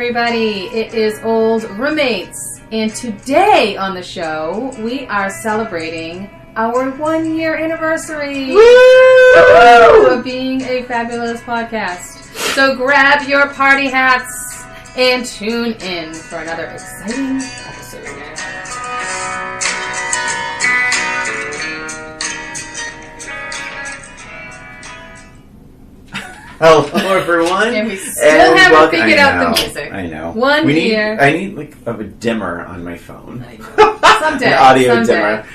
everybody. It is Old Roommates, and today on the show, we are celebrating our 1-year anniversary of being a fabulous podcast. So grab your party hats and tune in for another exciting episode. Hello, everyone. And we still haven't figured out the music. I know. One year. I need like a dimmer on my phone. I know. Someday. An audio dimmer.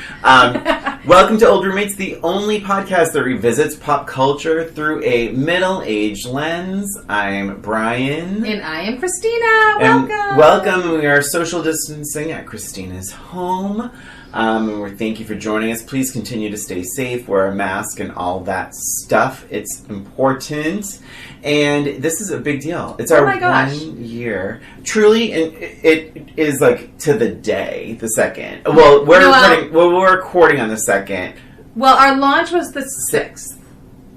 Welcome to Old Roommates, the only podcast that revisits pop culture through a middle-aged lens. I'm Brian. And I am Christina. Welcome. Welcome. We are social distancing at Christina's home. And we thank you for joining us. Please continue to stay safe, wear a mask, and all that stuff. It's important. And this is a big deal. It's our 1 year. Truly, it is like to the day, the second. Well, we're recording on the second. Well, our launch was the 6th.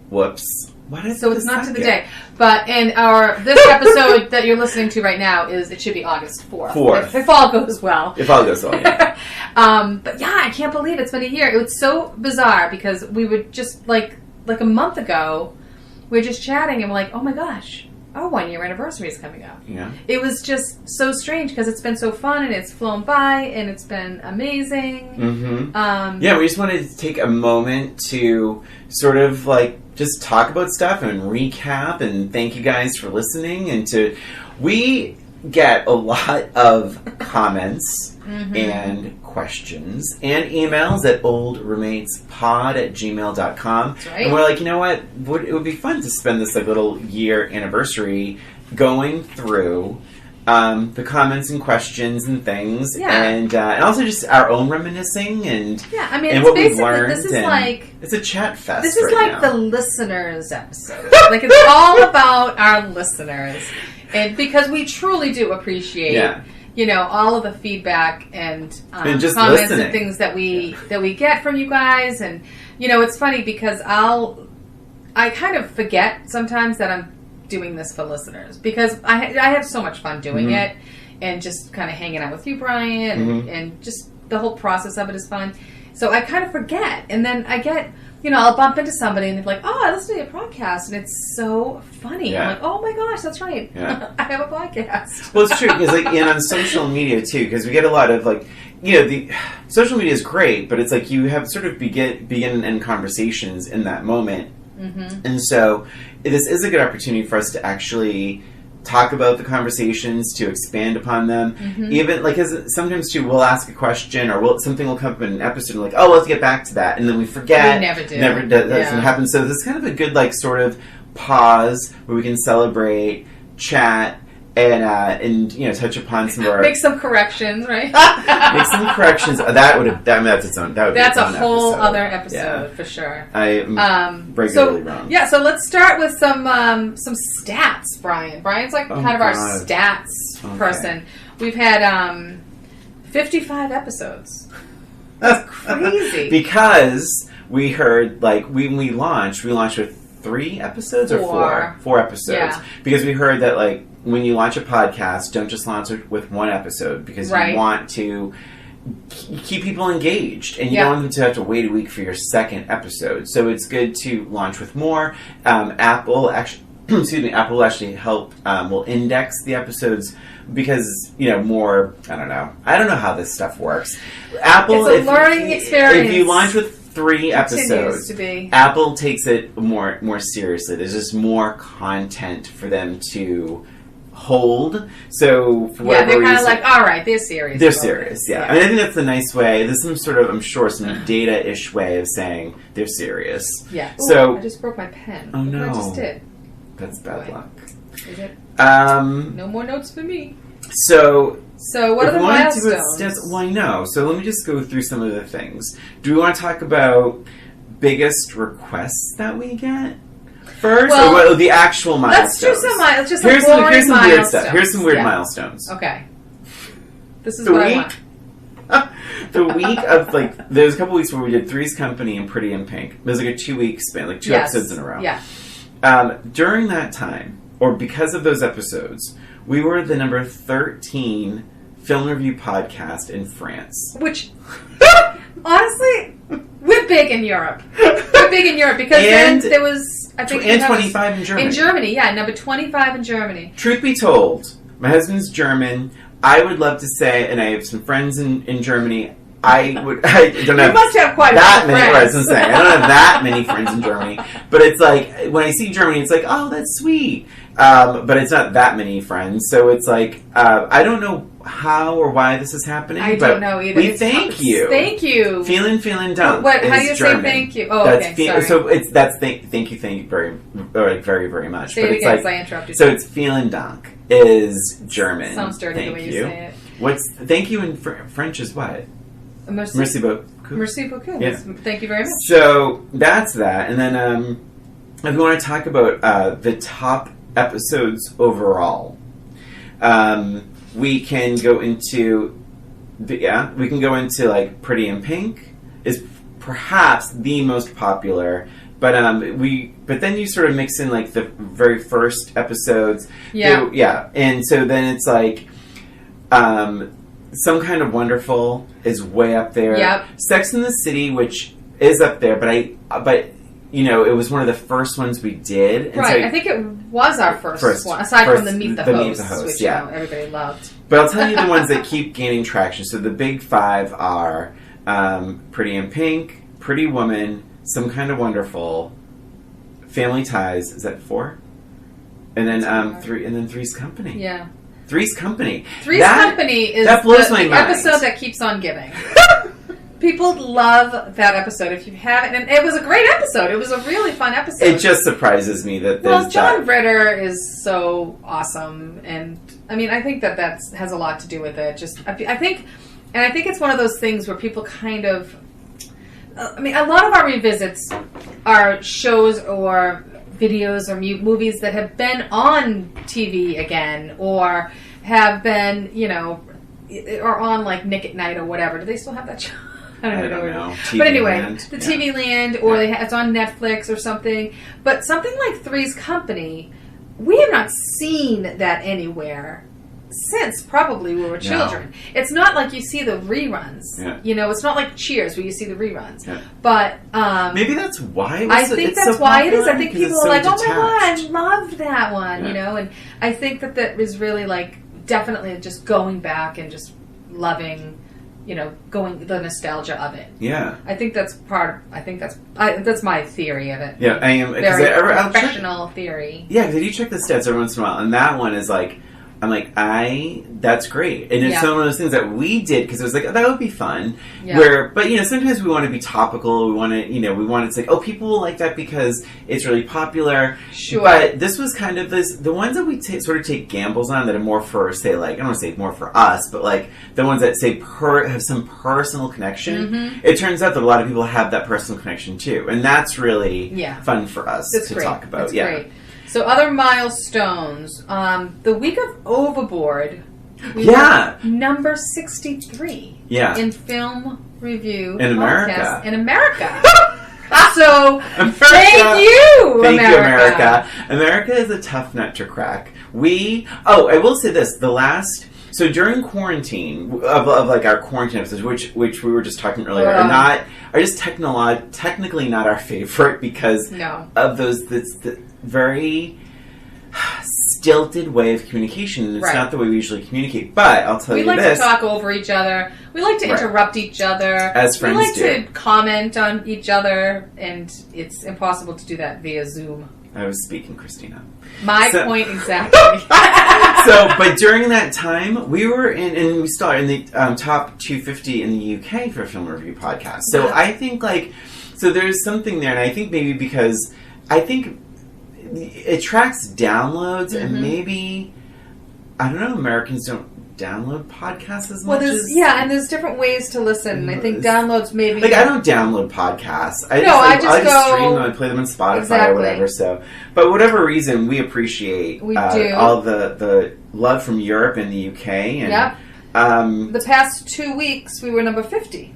Whoops. What is so it's not to the day. But this episode that you're listening to right now it should be August 4th. If all goes well. If all goes well, yeah. But yeah, I can't believe it's been a year. It was so bizarre because we would just like a month ago, we were just chatting and we're like, oh my gosh, our 1-year anniversary is coming up. Yeah. It was just so strange because it's been so fun and it's flown by and it's been amazing. Mm-hmm. We just wanted to take a moment to sort of like just talk about stuff and recap and thank you guys for listening. We get a lot of comments and questions and emails at oldroommatespod@gmail.com. That's right. And we're like, you know what? It would be fun to spend this like little year anniversary going through the comments and questions and things, and also just our own reminiscing and it's what we've learned. This is like it's a chat fest. This is right like now. the listeners episode. Like it's all about our listeners, and because we truly do appreciate, all of the feedback and just comments listening. and things that we get from you guys. And it's funny because I kind of forget sometimes that I'm doing this for listeners because I have so much fun doing it and just kind of hanging out with you, Brian, and just the whole process of it is fun. So I kind of forget, and then I get, I'll bump into somebody and they're like, "Oh, I listen to your podcast," and it's so funny. Yeah. I'm like, "Oh my gosh, that's right. Yeah. I have a podcast." Well, it's true because and on social media too, because we get a lot of the social media is great, but it's like you have sort of begin and end conversations in that moment. And so this is a good opportunity for us to actually talk about the conversations, to expand upon them. Even because sometimes too we'll ask a question or something will come up in an episode and let's get back to that, and then we forget. We never do. Doesn't happen. So this is kind of a good sort of pause where we can celebrate, chat, and touch upon some of our make some corrections, right? Make some corrections. That's its own. That's a whole other episode for sure. I'm regularly wrong. Yeah, so let's start with some stats, Brian. Brian's kind of our stats person. We've had 55 episodes. That's crazy. Because we heard when we launched with 3 episodes or 4 episodes. Yeah. Because we heard that when you launch a podcast, don't just launch it with 1 episode because you want to keep people engaged and you don't want them to have to wait a week for your second episode. So it's good to launch with more. Apple actually help will index the episodes because more. I don't know how this stuff works. Apple, it's a learning experience. If you launch with 3 episodes, to be. Apple takes it more seriously. There's just more content for them to hold. So for whatever they're kind of reason, all right, they're serious. They're serious, yeah. I mean, I think that's a nice way. There's some sort of, I'm sure, some data-ish way of saying they're serious. Yeah. So I just broke my pen. Oh no! I just did. That's bad luck. Is it? No more notes for me. So what are the milestones? Well, I know. So let me just go through some of the things. Do we want to talk about biggest requests that we get first, or the actual milestones? Let's do some milestones. Here's some weird stuff. Here's some weird milestones. Okay. This is what I want. The week of there's a couple weeks where we did Three's Company and Pretty in Pink. It was a 2-week span, 2 episodes in a row. Yeah. During that time, or because of those episodes, we were the number 13 film review podcast in France. Which, honestly, we're big in Europe. We're big in Europe because then there was, I think... And 25 in Germany. In Germany, yeah. Number 25 in Germany. Truth be told, my husband's German. I would love to say, and I have some friends in Germany... I don't have you must have quite that a many friends. friends. I don't have that many friends in Germany, but it's like when I see Germany, it's like, oh, that's sweet. But it's not that many friends, so it's like I don't know how or why this is happening. I don't know either. We thank you. Thank you. Feeling dunk. What? How do you German. say thank you? Oh, that's okay. Sorry. So that's thank you very very much. Say but it it's again, like, I interrupted. So it's feeling dunk is German. Sounds dirty thank the way you say it. What's thank you in French is what? Merci beaucoup. Merci beaucoup. Yeah. Thank you very much. So that's that. And then if we want to talk about the top episodes overall, we can go into like Pretty in Pink is perhaps the most popular. But then you sort of mix in like the very first episodes. Yeah. And so then it's like Some Kind of Wonderful is way up there. Yep. Sex and the City, which is up there, but you know, it was one of the first ones we did. And right. so I think it was our first one, aside from the Meet the Host, which yeah. you know, everybody loved. But I'll tell you the ones that keep gaining traction. So the big five are Pretty in Pink, Pretty Woman, Some Kind of Wonderful, Family Ties. Is that 4? And then 3. And then Three's Company. Yeah. Three's Company. Three's Company is that blows my the mind. episode that keeps on giving. People love that episode. If you haven't, and it was a great episode. It was a really fun episode. It just surprises me that there's John Ritter is so awesome, and I mean, I think that has a lot to do with it. I think it's one of those things where people kind of, I mean, a lot of our revisits are shows or videos or movies that have been on TV again, or have been, you know, or on like Nick at Night or whatever. Do they still have that show? I don't know. But anyway, the TV Land, or it's on Netflix or something. But something like Three's Company, we have not seen that anywhere since probably we were children. No. It's not like you see the reruns. Yeah. You know, it's not like Cheers where you see the reruns. Yeah. But maybe that's why. I think that's why it is. I think people are like, "Oh my god, I loved that one," you know. And I think that is really like definitely just going back and just loving. You know, the nostalgia of it. Yeah, I think that's that's my theory of it. Yeah, I am very professional theory. Yeah, because you check the stats every once in a while, and that one is like, I'm like, that's great, and it's one of those things that we did because it was like, oh, that would be fun. Yeah. But you know, sometimes we want to be topical. We want to, say, oh, people will like that because it's really popular. Sure. But this was kind of the ones that we sort of take gambles on that are more for, say, like, I don't want to say more for us, but like the ones that say have some personal connection. Mm-hmm. It turns out that a lot of people have that personal connection too, and that's really fun for us to talk about. That's great. So other milestones. The week of Overboard, we were number 63 in film review in America. In America. So thank you, America. America is a tough nut to crack. I will say this, so during quarantine, of like our quarantine episodes, which we were just talking earlier, are just technically not our favorite because of those very stilted way of communication. It's not the way we usually communicate. But I'll tell you this. We like to talk over each other. We like to interrupt each other. As friends do. We like to comment on each other, and it's impossible to do that via Zoom. I was speaking, Christina. My point exactly. But during that time, we were and we still are in the top 250 in the UK for film review podcasts. So I think there's something there, and I think maybe because it tracks downloads, and maybe I don't know, Americans don't download podcasts as much as... Yeah, and there's different ways to listen. I think downloads maybe... Like, I don't download podcasts. I just stream them and play them on Spotify or whatever. So, but whatever reason, we appreciate all the love from Europe and the UK. And, the past 2 weeks, we were number 50.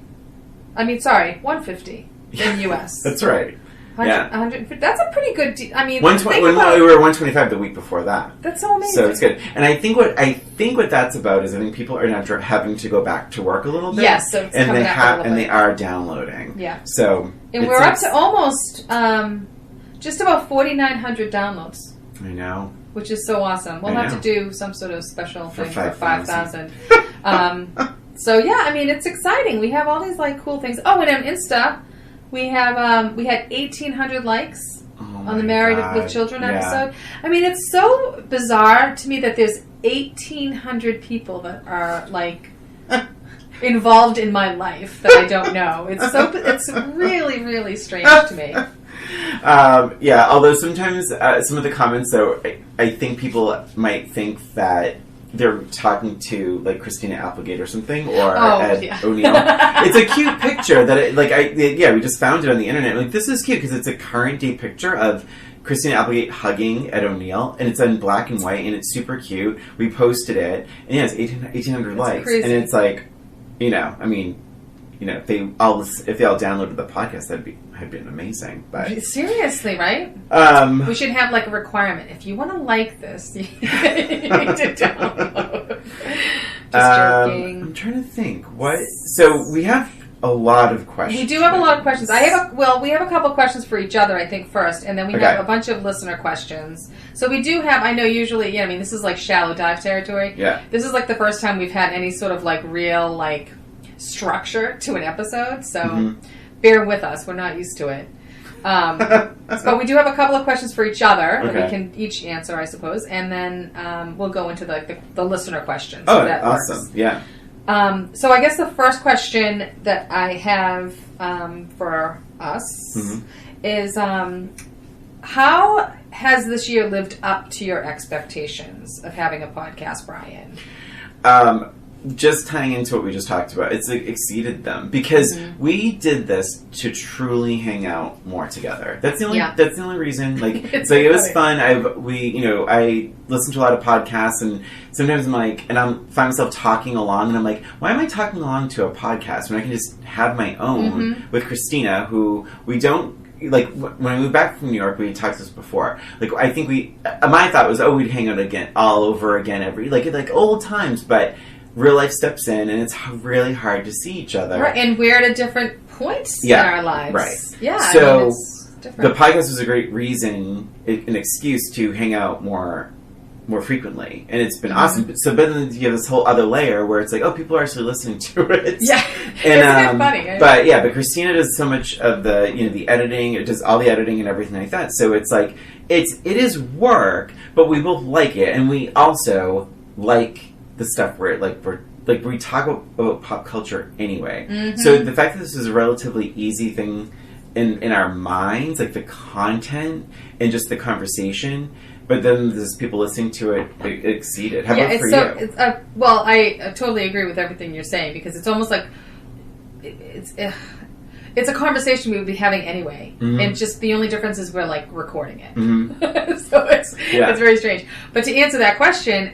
150 in the US. That's right. Yeah. 150. That's a pretty good. I mean, 120. We were 125 the week before that. That's so amazing. So it's good. And I think what that's about is I think people are now having to go back to work a little bit. Yes, so it's and coming up a little bit. And they are downloading. Yeah. So and we're up to almost just about 4,900 downloads. I know. Which is so awesome. We'll have to do some sort of special thing for 5,000. So yeah, I mean, it's exciting. We have all these like cool things. Oh, and on Insta, we have we had 1,800 likes on the Married with Children episode. I mean, it's so bizarre to me that there's 1,800 people that are like involved in my life that I don't know. It's really, really strange to me. Yeah, although sometimes some of the comments, though, I think people might think that they're talking to like Christina Applegate or something, or Ed O'Neill. It's a cute picture that we just found it on the internet. Like, this is cute because it's a current day picture of Christina Applegate hugging Ed O'Neill, and it's in black and white, and it's super cute. We posted it, and yeah, it's 1,800 likes, crazy. And it's like, I mean, if they all downloaded the podcast, that'd been amazing. But seriously, right? We should have like a requirement. If you want to like this, you need to download. Just joking. I'm trying to think. What? So we have a lot of questions. We do have a lot of questions. We have a couple of questions for each other, I think, first, and then we have a bunch of listener questions. So we do have. I know usually, this is like shallow dive territory. Yeah. This is like the first time we've had any sort of like real like structure to an episode, so bear with us. We're not used to it. But we do have a couple of questions for each other that we can each answer, I suppose, and then we'll go into the listener questions. Oh, that awesome. Works. Yeah. So I guess the first question that I have for us is how has this year lived up to your expectations of having a podcast, Brian? Just tying into what we just talked about, it's exceeded them because we did this to truly hang out more together. That's the only reason. Like, it was fun. I listen to a lot of podcasts, and sometimes I'm like, and I find myself talking along, and I'm like, why am I talking along to a podcast when I can just have my own with Christina, who we don't. Like, when I moved back from New York, we talked this before. Like, I think my thought was, we'd hang out again, all over again, every like old times, but real life steps in, and it's really hard to see each other. Right, and we're at a different points in our lives. Right. Yeah. So it's different. The podcast was a great reason, an excuse to hang out more frequently, and it's been awesome. So, but then you have this whole other layer where it's like, people are actually listening to it. Yeah, and it's funny. But Christina does so much of the the editing. It does all the editing and everything like that. So it's like it is work, but we both like it, and we also like the stuff where we talk about pop culture anyway. So the fact that this is a relatively easy thing in our minds, like the content and just the conversation, but then there's people listening to it exceeded. How about for you? I totally agree with everything you're saying, because it's almost like it's a conversation we would be having anyway, and just the only difference is we're like recording it. So it's very strange. But to answer that question,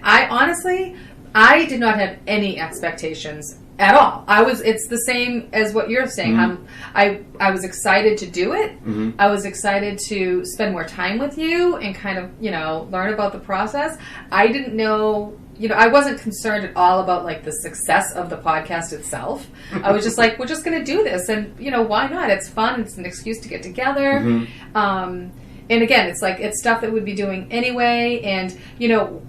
I did not have any expectations at all. It's the same as what you're saying. I was excited to do it. I was excited to spend more time with you and kind of, learn about the process. I didn't know, I wasn't concerned at all about like the success of the podcast itself. I was just like, we're just going to do this, and why not? It's fun. It's an excuse to get together. And again, it's stuff that we'd be doing anyway. And,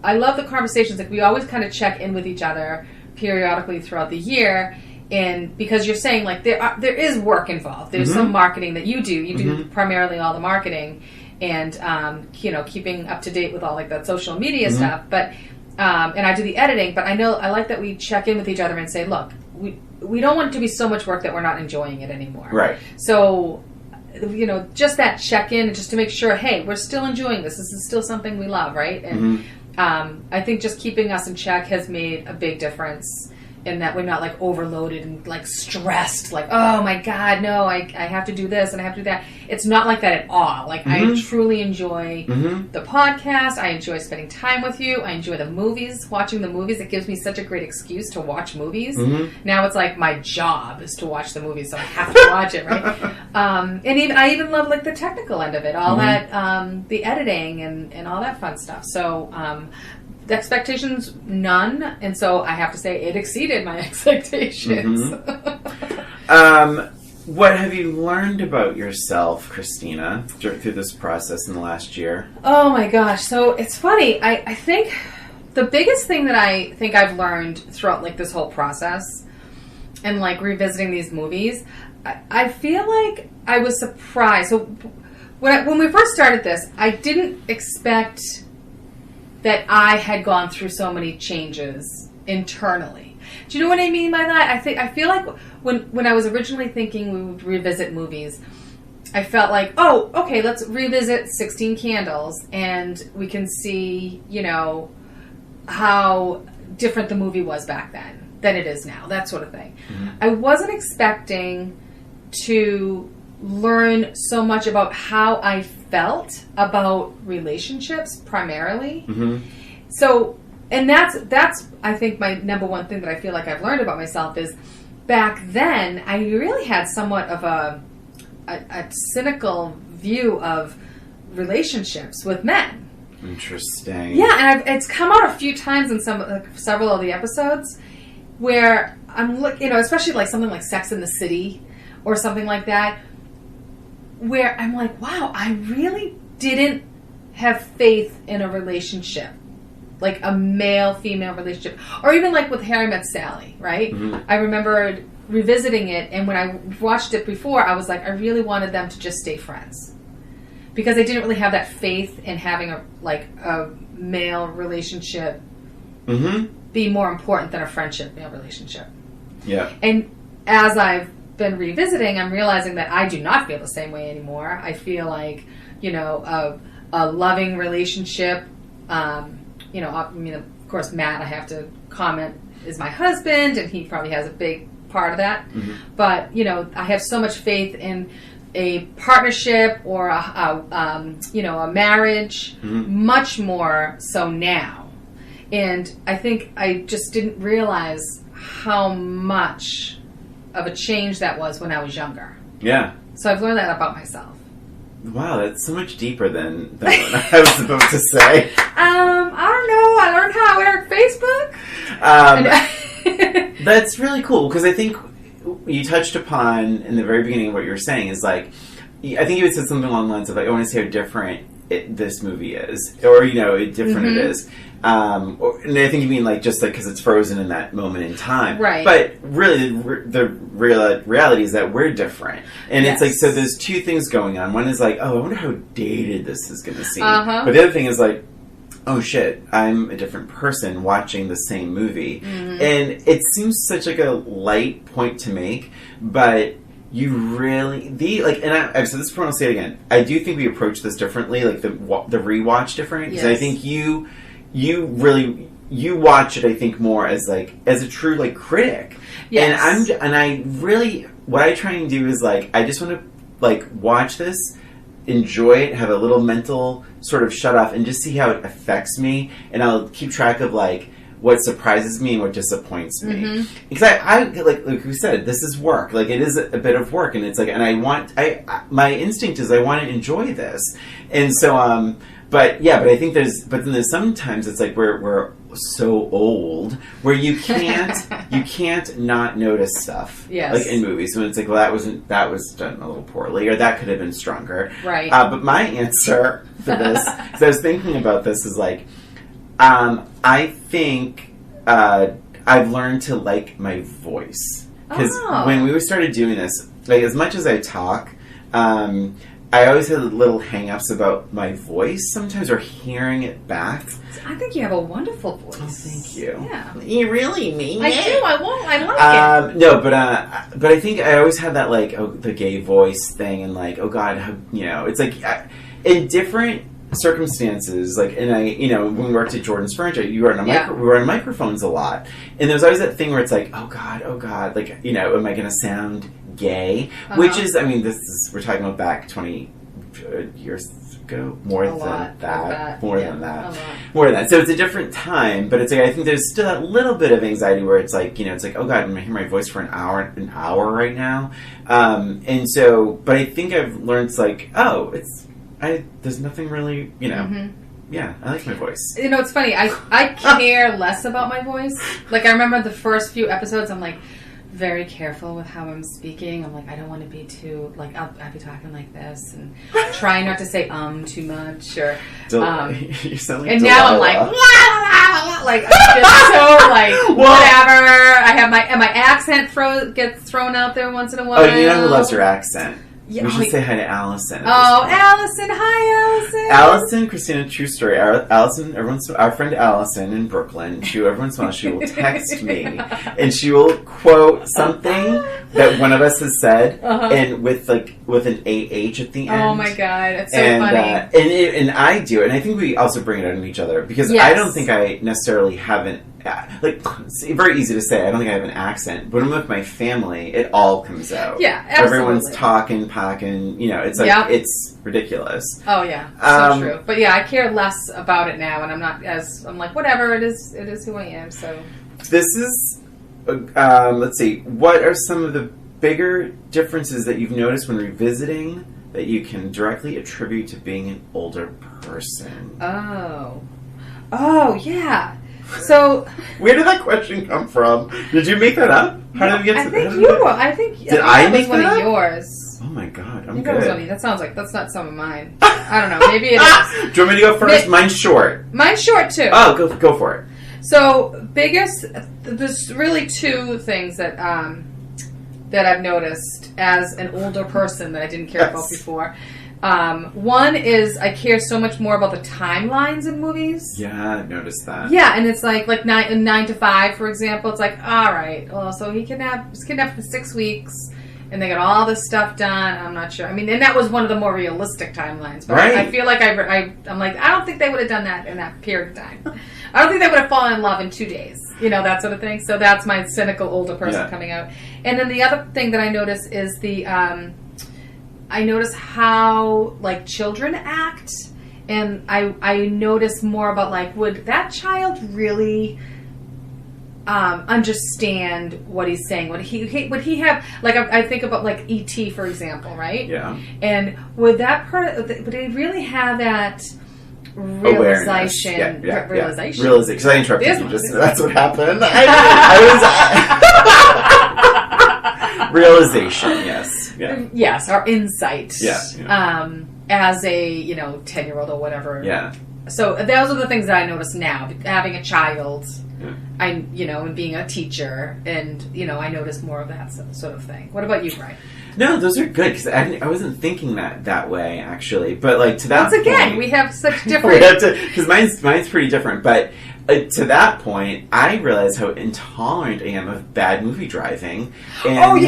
I love the conversations. Like, we always kind of check in with each other periodically throughout the year. And because you're saying, like, there is work involved. There's some marketing that you do. You do primarily all the marketing and, keeping up to date with all, like, that social media stuff. But, and I do the editing. But I like that we check in with each other and say, look, we don't want it to be so much work that we're not enjoying it anymore. Right. So, just that check-in, and just to make sure, hey, we're still enjoying this. This is still something we love, right? And I think just keeping us in check has made a big difference and that we're not like overloaded and like stressed, like, oh my God, no, I have to do this and I have to do that. It's not like that at all. Like, I truly enjoy the podcast. I enjoy spending time with you. I enjoy the movies, watching the movies. It gives me such a great excuse to watch movies. Now it's like my job is to watch the movies, so I have to watch it, right? And I even love like the technical end of it, all that, the editing and all that fun stuff. So, the expectations, none, and so I have to say it exceeded my expectations. What have you learned about yourself, Christina, through this process in the last year? Oh my gosh, so it's funny. I think the biggest thing that I think I've learned throughout like this whole process and like revisiting these movies, I feel like I was surprised. So when we first started this, I didn't expect that I had gone through so many changes internally. Do you know what I mean by that? I feel like when I was originally thinking we would revisit movies, I felt like, oh, okay, let's revisit 16 Candles and we can see, how different the movie was back then than it is now, that sort of thing. I wasn't expecting to learn so much about how I felt about relationships primarily. So, and that's I think my number one thing that I feel like I've learned about myself is back then I really had somewhat of a cynical view of relationships with men. Interesting. Yeah, and it's come out a few times in several of the episodes where I'm especially like something like Sex in the City or something like that, where I'm like, wow, I really didn't have faith in a relationship, like a male-female relationship, or even like with Harry Met Sally, right? I remember revisiting it, and when I watched it before, I was like, I really wanted them to just stay friends, because I didn't really have that faith in having a male relationship be more important than a friendship male relationship. Yeah. And as I've been revisiting, I'm realizing that I do not feel the same way anymore. I feel like, a loving relationship, I mean, of course, Matt, I have to comment, is my husband, and he probably has a big part of that. But, I have so much faith in a partnership or a marriage, much more so now. And I think I just didn't realize how much of a change that was when I was younger. Yeah. So I've learned that about myself. Wow, that's so much deeper than what I was supposed to say. I don't know. I learned how I work Facebook. That's really cool, because I think you touched upon in the very beginning of what you were saying is like, I think you had said something along the lines of like, I want to see how different this movie is, or different it is. And I think you mean like just like because it's frozen in that moment in time, right? But really, the reality is that we're different, and it's like, so there's two things going on. One is like, oh, I wonder how dated this is going to seem, but the other thing is like, oh shit, I'm a different person watching the same movie, and it seems such like a light point to make, but you really and I've said this before, and I'll say it again. I do think we approach this differently, like the rewatch different, because I think you watch it, I think, more as a true like critic. Yes. And I really, what I try and do is like, I just want to like watch this, enjoy it, have a little mental sort of shut off, and just see how it affects me, and I'll keep track of like what surprises me and what disappoints me. Because I like we said, this is work. Like, it is a bit of work, and it's like, and my instinct is I want to enjoy this, and so but I think then there's sometimes it's like we're so old where you can't not notice stuff, like in movies. So it's like, well, that was done a little poorly, or that could have been stronger, right? But my answer for this, because I was thinking about this, is like, I think I've learned to like my voice, because when we started doing this, like, as much as I talk, I always had little hang-ups about my voice sometimes, or hearing it back. I think you have a wonderful voice. Oh, thank you. Yeah. You really mean it? I do. I like it. No, but I think I always had that, like, the gay voice thing, and like, oh God, it's like, in different circumstances, like, and when we worked at Jordan's Furniture, we were on microphones a lot, and there was always that thing where it's like, oh god, like, am I going to sound gay? Which is, we're talking about back 20 years ago, more than that. So it's a different time, but it's like, I think there's still that little bit of anxiety where it's like, oh god, I'm going to hear my voice for an hour right now. And so, but I think I've learned, it's like, there's nothing really, yeah, I like my voice. It's funny, I care less about my voice. Like, I remember the first few episodes, I'm like, very careful with how I'm speaking. I'm like, I don't want to be too, like, I'll be talking like this and trying not to say too much or you sound like and Delilah. now I'm like like I'm just so like whatever. I have my accent gets thrown out there once in a while. Oh, you know who loves her accent? Yeah, we should say hi to Allison. Oh, Allison! Hi, Allison. Allison, Christina, true story. Allison, our friend Allison in Brooklyn. Every once in a while, she will text me, and she will quote something that one of us has said, and with an AH at the end. Oh my god, it's so funny. And I do it, and I think we also bring it out on each other because I don't think I necessarily have an. Like, it's very easy to say, I don't think I have an accent, but when I'm with my family, it all comes out. Yeah, absolutely. Everyone's talking, packing, it's like, it's ridiculous. Oh, yeah, so true. But yeah, I care less about it now, and I'm like, whatever, it is who I am, so. This is, let's see, what are some of the bigger differences that you've noticed when revisiting that you can directly attribute to being an older person? Oh, yeah. So, where did that question come from? Did you make that up? How did we get to that? I think did I make one that of yours. Oh my god, I'm good. That sounds like that's not some of mine. I don't know. Maybe it is. Do you want me to go first? Mine's short. Mine's short too. Oh, go for it. So there's really two things that I've noticed as an older person that I didn't care about before. One is I care so much more about the timelines in movies. Yeah, I've noticed that. Yeah, and it's like 9 to 5, for example. It's like, all right, well, so he's kidnapped for 6 weeks, and they got all this stuff done. I'm not sure. And that was one of the more realistic timelines. But right. I feel like I'm like, I don't think they would have done that in that period of time. I don't think they would have fallen in love in 2 days. That sort of thing. So that's my cynical older person coming out. And then the other thing that I notice is I notice how, like, children act, and I notice more about, like, would that child really understand what he's saying? Would he have, like, I think about, like, E.T., for example, right? Yeah. And would would he really have that realization? Realization. Because I interrupted you just. That's what happened. Realization, yes. Yeah. Yes, our insight. Yeah. As a 10-year-old or whatever. Yeah. So those are the things that I notice now. Having a child, and being a teacher, and I notice more of that sort of thing. What about you, Brian? No, those are good because I wasn't thinking that way actually. But like to that once again, point, we have such different. Because mine's pretty different, but. To that point, I realized how intolerant I am of bad movie driving. And,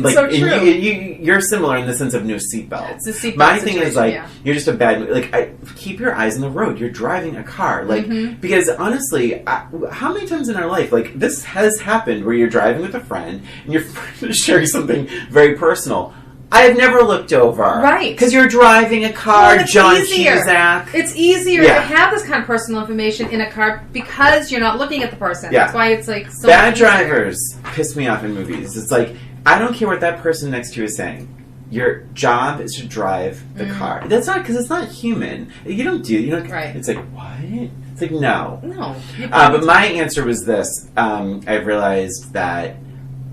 like, so true. And you're similar in the sense of no seatbelts. My thing is like you're just a bad movie. Like, keep your eyes on the road. You're driving a car, like because honestly, how many times in our life, like this has happened, where you're driving with a friend and you're sharing something very personal. I have never looked over. Right. Because you're driving a car, John Cusack. It's easier to have this kind of personal information in a car because you're not looking at the person. Yeah. That's why it's like so bad drivers piss me off in movies. It's like, I don't care what that person next to you is saying. Your job is to drive the car. That's not, because it's not human. You don't right. It's like, what? It's like, no. No. But my answer was this. I realized that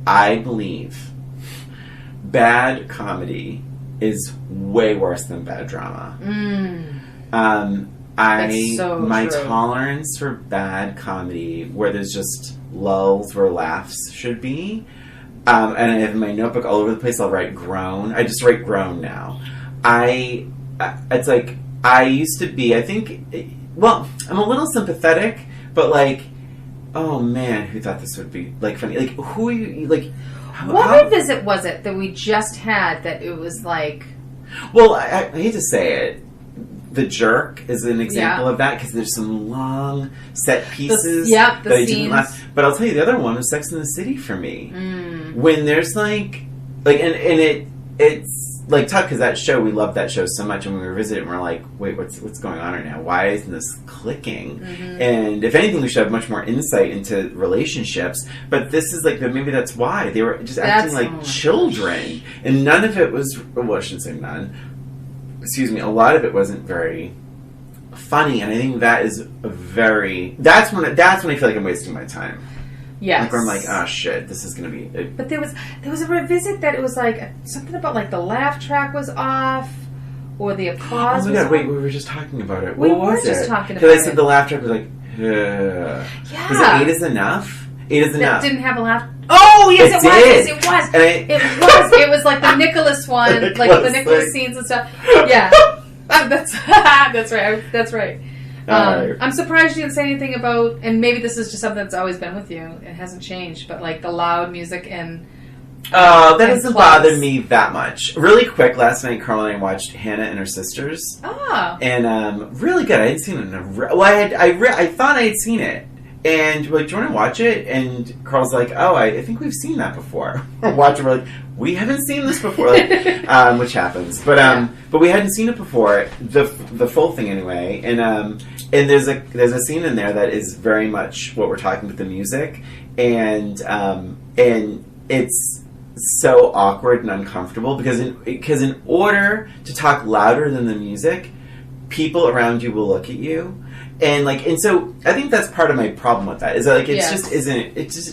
I believe bad comedy is way worse than bad drama. My tolerance for bad comedy, where there's just lulls where laughs should be, and I have in my notebook all over the place, I'll write groan. I just write groan now. It's like, I used to be, I think, well, I'm a little sympathetic, but like, oh man, who thought this would be like funny? Like, who are you, like, what revisit was it that we just had that it was like... Well, I hate to say it, The Jerk is an example of that because there's some long set pieces the that I scenes. didn't last. But I'll tell you, the other one was Sex and the City for me. When there's it's like tough because that show, we love that show so much, and when we revisit it, and we're like, wait, what's going on right now? Why isn't this clicking? And if anything, we should have much more insight into relationships. But this is like maybe that's why they were just acting like children, and none of it was. Well, I shouldn't say none. Excuse me. A lot of it wasn't very funny, and I think that is That's when I feel like I'm wasting my time. Yes. Like, where I'm like, oh shit, this is going to be... But there was a revisit that it was like, something about like the laugh track was off, or the applause was off. Oh my god, wait, we were just talking about it. What was it? Just talking about it. Because I said the laugh track was like, yeah. Was it 8 is enough? 8 is enough. It didn't have a laugh... Oh, yes, it was! Yes, it was! It was like the Nicholas one, like the Nicholas scenes and stuff. Yeah. That's right. That's right. I'm surprised you didn't say anything about, and maybe this is just something that's always been with you. It hasn't changed, but like the loud music and... Oh, that doesn't bother me that much. Really quick, last night Carl and I watched Hannah and Her Sisters. Oh. And really good. I hadn't seen it in I thought I had seen it. And we're like, do you want to watch it? And Carl's like, oh, I think we've seen that before. We're watching, we're like, we haven't seen this before, which happens. But we hadn't seen it before, the full thing anyway. And there's a scene in there that is very much what we're talking with the music, and it's so awkward and uncomfortable because in order to talk louder than the music, people around you will look at you. And so I think that's part of my problem with that is that it just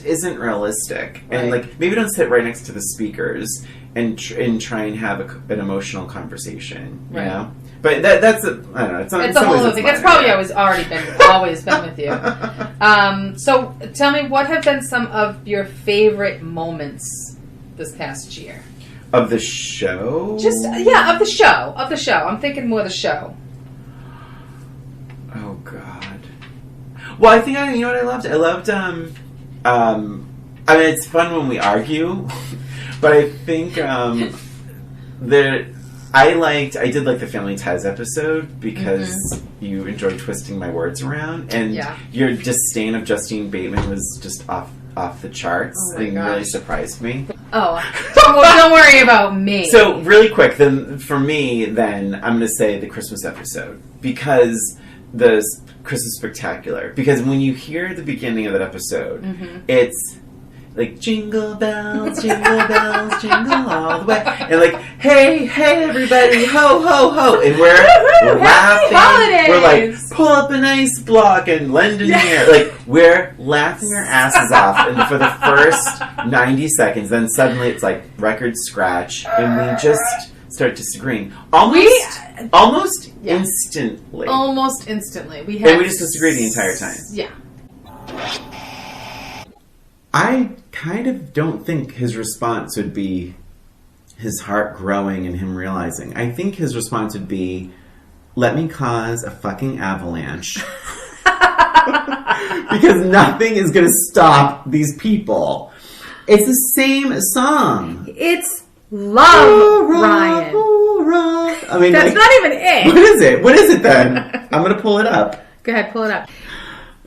isn't realistic. Right. And maybe don't sit right next to the speakers and try and have an emotional conversation, you know? But that's I don't know. It's a whole other thing. It's probably always been with you. So tell me, what have been some of your favorite moments this past year of the show? Of the show. I'm thinking more the show. Oh God. Well, I think you know what I loved. I loved. I mean, it's fun when we argue, but I think I did like the Family Ties episode because you enjoyed twisting my words around, and your disdain of Justine Bateman was just off the charts. It really surprised me. Oh, don't worry about me. So really quick, then for me, I'm going to say the Christmas episode because. The Christmas Spectacular, because when you hear the beginning of that episode, it's like jingle bells, jingle all the way, and hey everybody, ho ho ho, and we're laughing. Holidays. We're like, pull up an ice block and lend an ear. We're laughing our asses off, and for the first 90 seconds, then suddenly it's like record scratch, and we just start disagreeing almost instantly. Almost instantly. We just disagree the entire time. Yeah. I kind of don't think his response would be his heart growing and him realizing. I think his response would be, let me cause a fucking avalanche. Because nothing is going to stop these people. It's the same song. It's love, Ryan. I mean, that's not even it. What is it? What is it then? I'm going to pull it up. Go ahead, pull it up.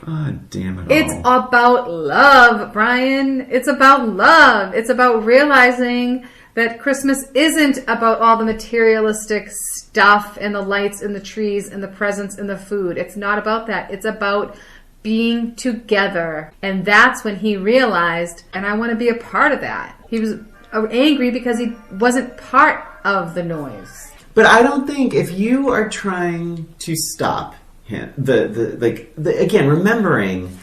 Oh, damn it all. It's about love, Brian. It's about love. It's about realizing that Christmas isn't about all the materialistic stuff and the lights and the trees and the presents and the food. It's not about that. It's about being together. And that's when he realized, and I want to be a part of that. He was angry because he wasn't part of the noise. But I don't think if you are trying to stop him, again, remembering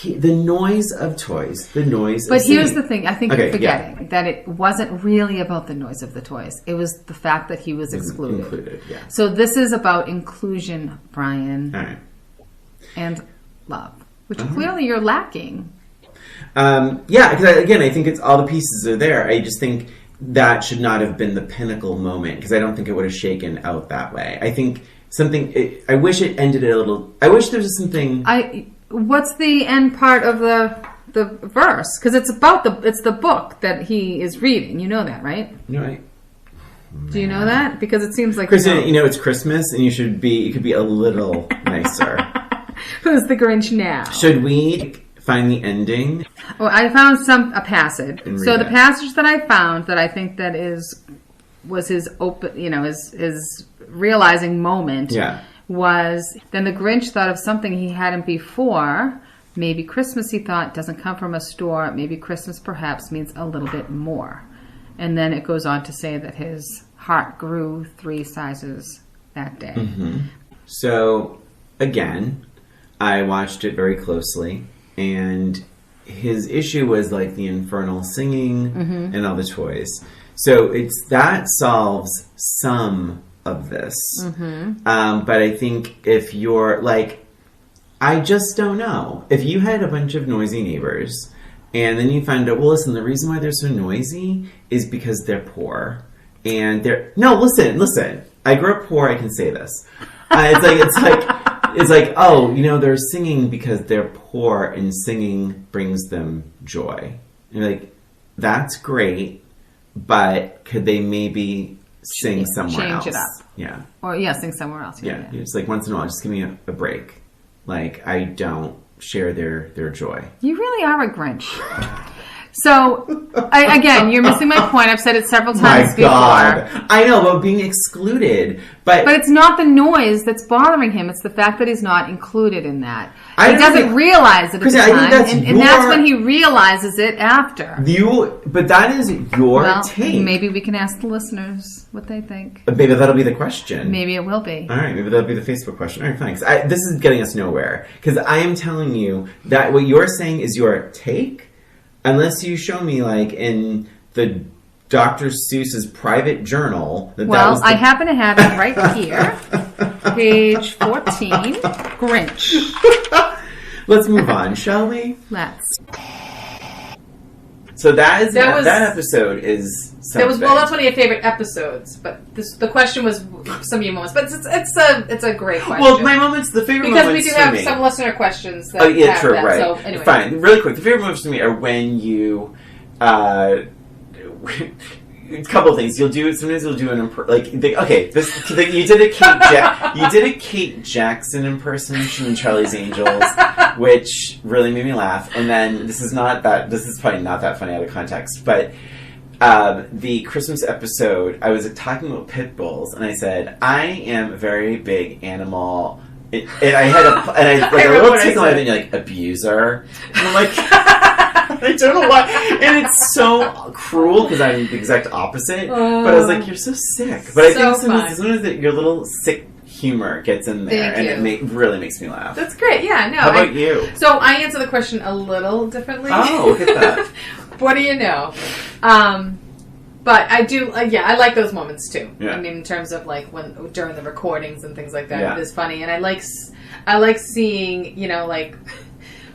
the noise of toys, the noise But of here's singing. the thing, I think you're forgetting that it wasn't really about the noise of the toys. It was the fact that he was excluded. Yeah. So this is about inclusion, Brian. All right. And love, which clearly you're lacking. Because again, I think it's all the pieces are there. I just think that should not have been the pinnacle moment because I don't think it would have shaken out that way. I think I wish it ended a little. I wish there was something. What's the end part of the verse? Because it's the book that he is reading. You know that, right? Right. Do you know that? Because it seems like Kristen, it's Christmas, and you could be a little nicer. Who's the Grinch now? Should we find the ending? Well, I found a passage. So the passage that I found that I think that was his open, his realizing moment. Yeah. Was then the Grinch thought of something he hadn't before. Maybe Christmas, he thought, doesn't come from a store. Maybe Christmas perhaps means a little bit more. And then it goes on to say that his heart grew 3 sizes that day. Mm-hmm. So, again, I watched it very closely, and his issue was like the infernal singing and all the toys. So that solves some of this. But I think if you're like, I just don't know. If you had a bunch of noisy neighbors and then you find out, well, listen, the reason why they're so noisy is because they're poor. And listen. I grew up poor. I can say this. It's like, oh, they're singing because they're poor and singing brings them joy. And you're like, that's great, but could they maybe sing somewhere else? Change it up. Yeah. Or, sing somewhere else. Yeah. It's like once in a while, just give me a break. Like, I don't share their joy. You really are a Grinch. So, again, you're missing my point. I've said it several times before. God. I know, about being excluded. But it's not the noise that's bothering him. It's the fact that he's not included in that. He doesn't realize it at the time. And that's when he realizes it after. But that is your take. Maybe we can ask the listeners what they think. Maybe that'll be the question. Maybe it will be. All right, maybe that'll be the Facebook question. All right, thanks. This is getting us nowhere. Because I am telling you that what you're saying is your take. Unless you show me, like, in the Dr. Seuss's private journal. I happen to have it right here. Page 14. Grinch. Let's move on, shall we? Let's. So that episode is something. That's one of your favorite episodes. But the question was some of your moments. But it's a great question. Well, my moments, the favorite moments for me. Because we do have some listener questions that true, that. Right. So anyway. Fine. Really quick, the favorite moments for me are when you... a couple of things. Sometimes you'll do you did a Kate Jackson impersonation in Charlie's Angels, which really made me laugh. And then this is probably not that funny out of context, but the Christmas episode, I was talking about pit bulls, and I said I am a very big animal. And I had a little tickle in it, and you're like, abuser, and I'm like. I don't know why. And it's so cruel because I'm the exact opposite. But I was like, you're so sick. But I think sometimes that your little sick humor gets in there. And it really makes me laugh. That's great. Yeah, no. How about you? So I answer the question a little differently. Oh, look at that. What do you know? But I do, I like those moments too. Yeah. I mean, in terms of like during the recordings and things like that, it is funny. And I like seeing,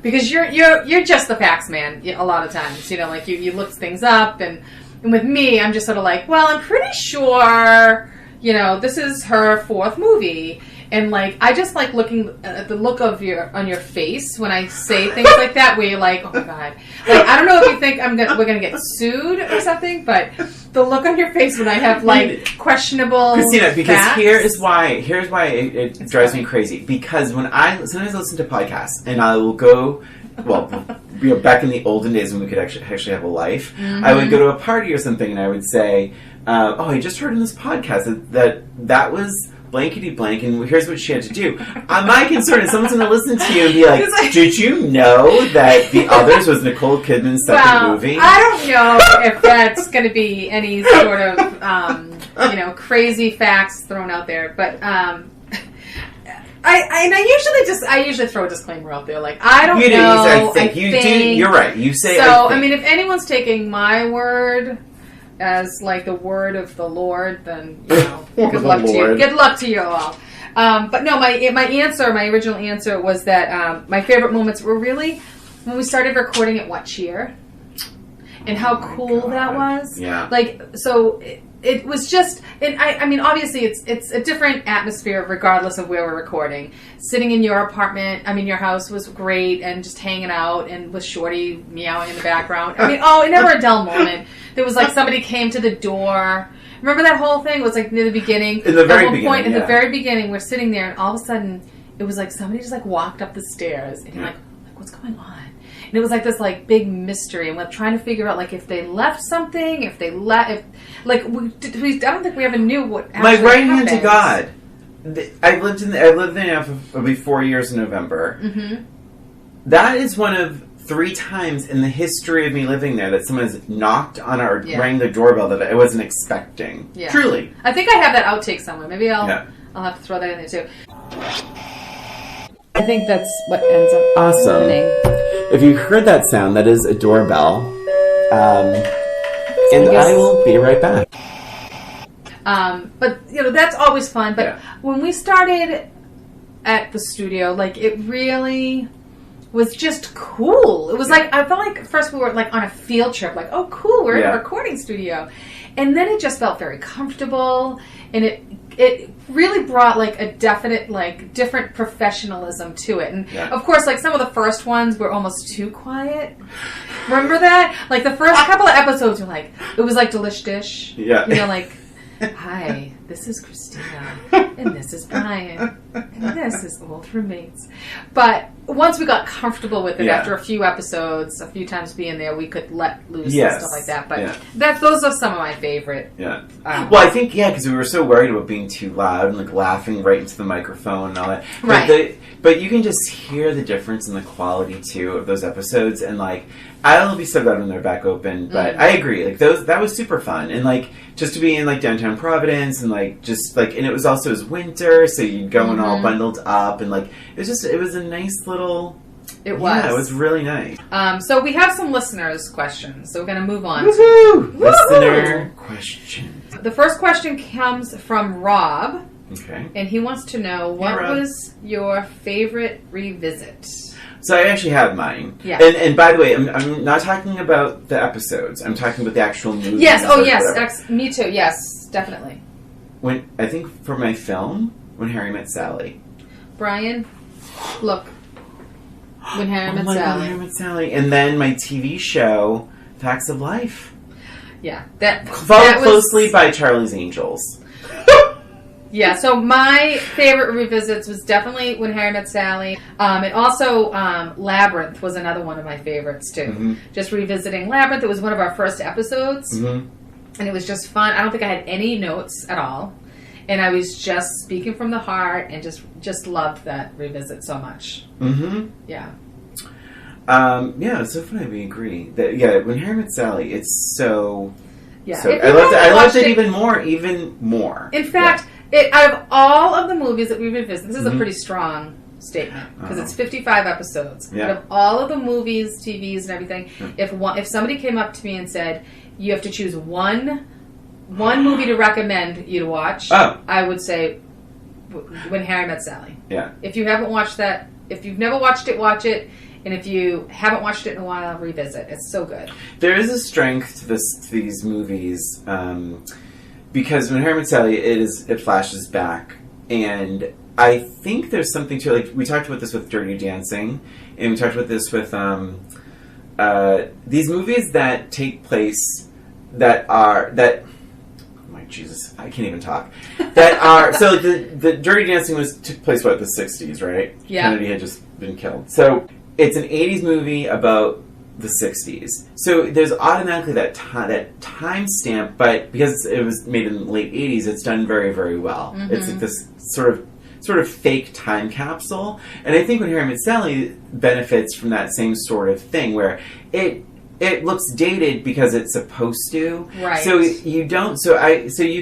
because you're just the facts man a lot of times, like you look things up, and with me, I'm just sort of like, well, I'm pretty sure, this is her 4th movie, and like I just like looking at the look on your face when I say things like that, where you're like, oh my god, like I don't know if you think we're gonna get sued or something, but the look on your face when I have like questionable Christina, because facts. here's why it drives me crazy. Because when sometimes I listen to podcasts, and I will go, back in the olden days when we could actually have a life, I would go to a party or something, and I would say, I just heard in this podcast that was blankety blank, and here's what she had to do. My concern is someone's going to listen to you and be like, did you know that The Others was Nicole Kidman's second movie? I don't know if that's going to be any sort of, crazy facts thrown out there, but I usually throw a disclaimer out there, like I don't know. I think you're right. You say so. I mean, if anyone's taking my word as like the word of the Lord, then good luck to you. Good luck to you all. But no, my original answer was that my favorite moments were really when we started recording at What Cheer. and how cool that was. Yeah. Like, so it was just, and I mean, obviously it's a different atmosphere regardless of where we're recording. Sitting in your apartment, I mean, your house was great, and just hanging out, and with Shorty meowing in the background. I mean, never a dull moment. There was like somebody came to the door. Remember that whole thing? It was like near the beginning. In the very At one beginning, point, in yeah. the very beginning, we're sitting there, and all of a sudden, it was like somebody just like walked up the stairs, and you're like, what's going on? And it was like this like big mystery, and we're trying to figure out like if they left something, I don't think we ever knew what. My right hand to happened. God. I lived there for maybe 4 years in November. Mm-hmm. That is one of 3 times in the history of me living there that someone has knocked on or rang the doorbell that I wasn't expecting. Yeah. Truly. I think I have that outtake somewhere. Maybe I'll have to throw that in there too. I think that's what ends up happening. If you heard that sound, that is a doorbell. And I will be right back. But, that's always fun. But when we started at the studio, like, it really was just cool. It was like, I felt like at first we were like on a field trip, like, oh, cool, we're in a recording studio. And then it just felt very comfortable, and it really brought like a definite, like, different professionalism to it. And of course, like, some of the first ones were almost too quiet. Remember that? Like, the first couple of episodes were like, it was like Delish Dish. Yeah. Like, hi, this is Christina, and this is Brian, and this is Old Roommates. But once we got comfortable with it, after a few episodes, a few times being there, we could let loose and stuff like that. But those are some of my favorite. Yeah. Well, I think, because we were so worried about being too loud and, like, laughing right into the microphone and all that. Right. But you can just hear the difference in the quality, too, of those episodes. And, like, I'll be so glad when they're back open. But I agree. Like, that was super fun. And, like, just to be in, like, downtown Providence and, like, just, like, and it was also winter, so you'd go in all bundled up. And, like, it was a nice little... It was. Yeah, it was really nice. So we have some listeners' questions. So we're going to move on. Woohoo! Listener questions. The first question comes from Rob. Okay. And he wants to know, what was your favorite revisit? So I actually have mine. Yeah. And by the way, I'm not talking about the episodes. I'm talking about the actual movies. Yes. Oh, yes. Me too. Yes, definitely. I think for my film, When Harry Met Sally. Brian, look. When Harry Met Sally. When Harry Met Sally. And then my TV show, Facts of Life. Yeah. Followed closely by Charlie's Angels. Yeah, so my favorite revisits was definitely When Harry Met Sally. And also Labyrinth was another one of my favorites, too. Mm-hmm. Just revisiting Labyrinth. It was one of our first episodes. Mm-hmm. And it was just fun. I don't think I had any notes at all. And I was just speaking from the heart and just loved that revisit so much. Mm-hmm. Yeah. It's so funny we agree. When Harry Met Sally, it's so... Yeah. So, I loved it even more. In fact... out of all of the movies that we revisit, this is a pretty strong statement because it's 55 episodes. Yeah. Out of all of the movies, TVs, and everything, if somebody came up to me and said, you have to choose one movie to recommend you to watch, I would say When Harry Met Sally. Yeah. If you haven't watched that, if you've never watched it, watch it. And if you haven't watched it in a while, revisit. It's so good. There is a strength to these movies. Because when Harry Met Sally, it flashes back, and I think there's something to it. Like, we talked about this with Dirty Dancing, and we talked about this with these movies that take place oh my Jesus, I can't even talk. So the Dirty Dancing took place the 60s, right? Yeah. Kennedy had just been killed. So it's an 80s movie about the 60s. So there's automatically that time stamp, but because it was made in the late 80s, it's done very, very well. Mm-hmm. It's like this sort of fake time capsule. And I think When Harry Met Sally benefits from that same sort of thing where it looks dated because it's supposed to. Right. So you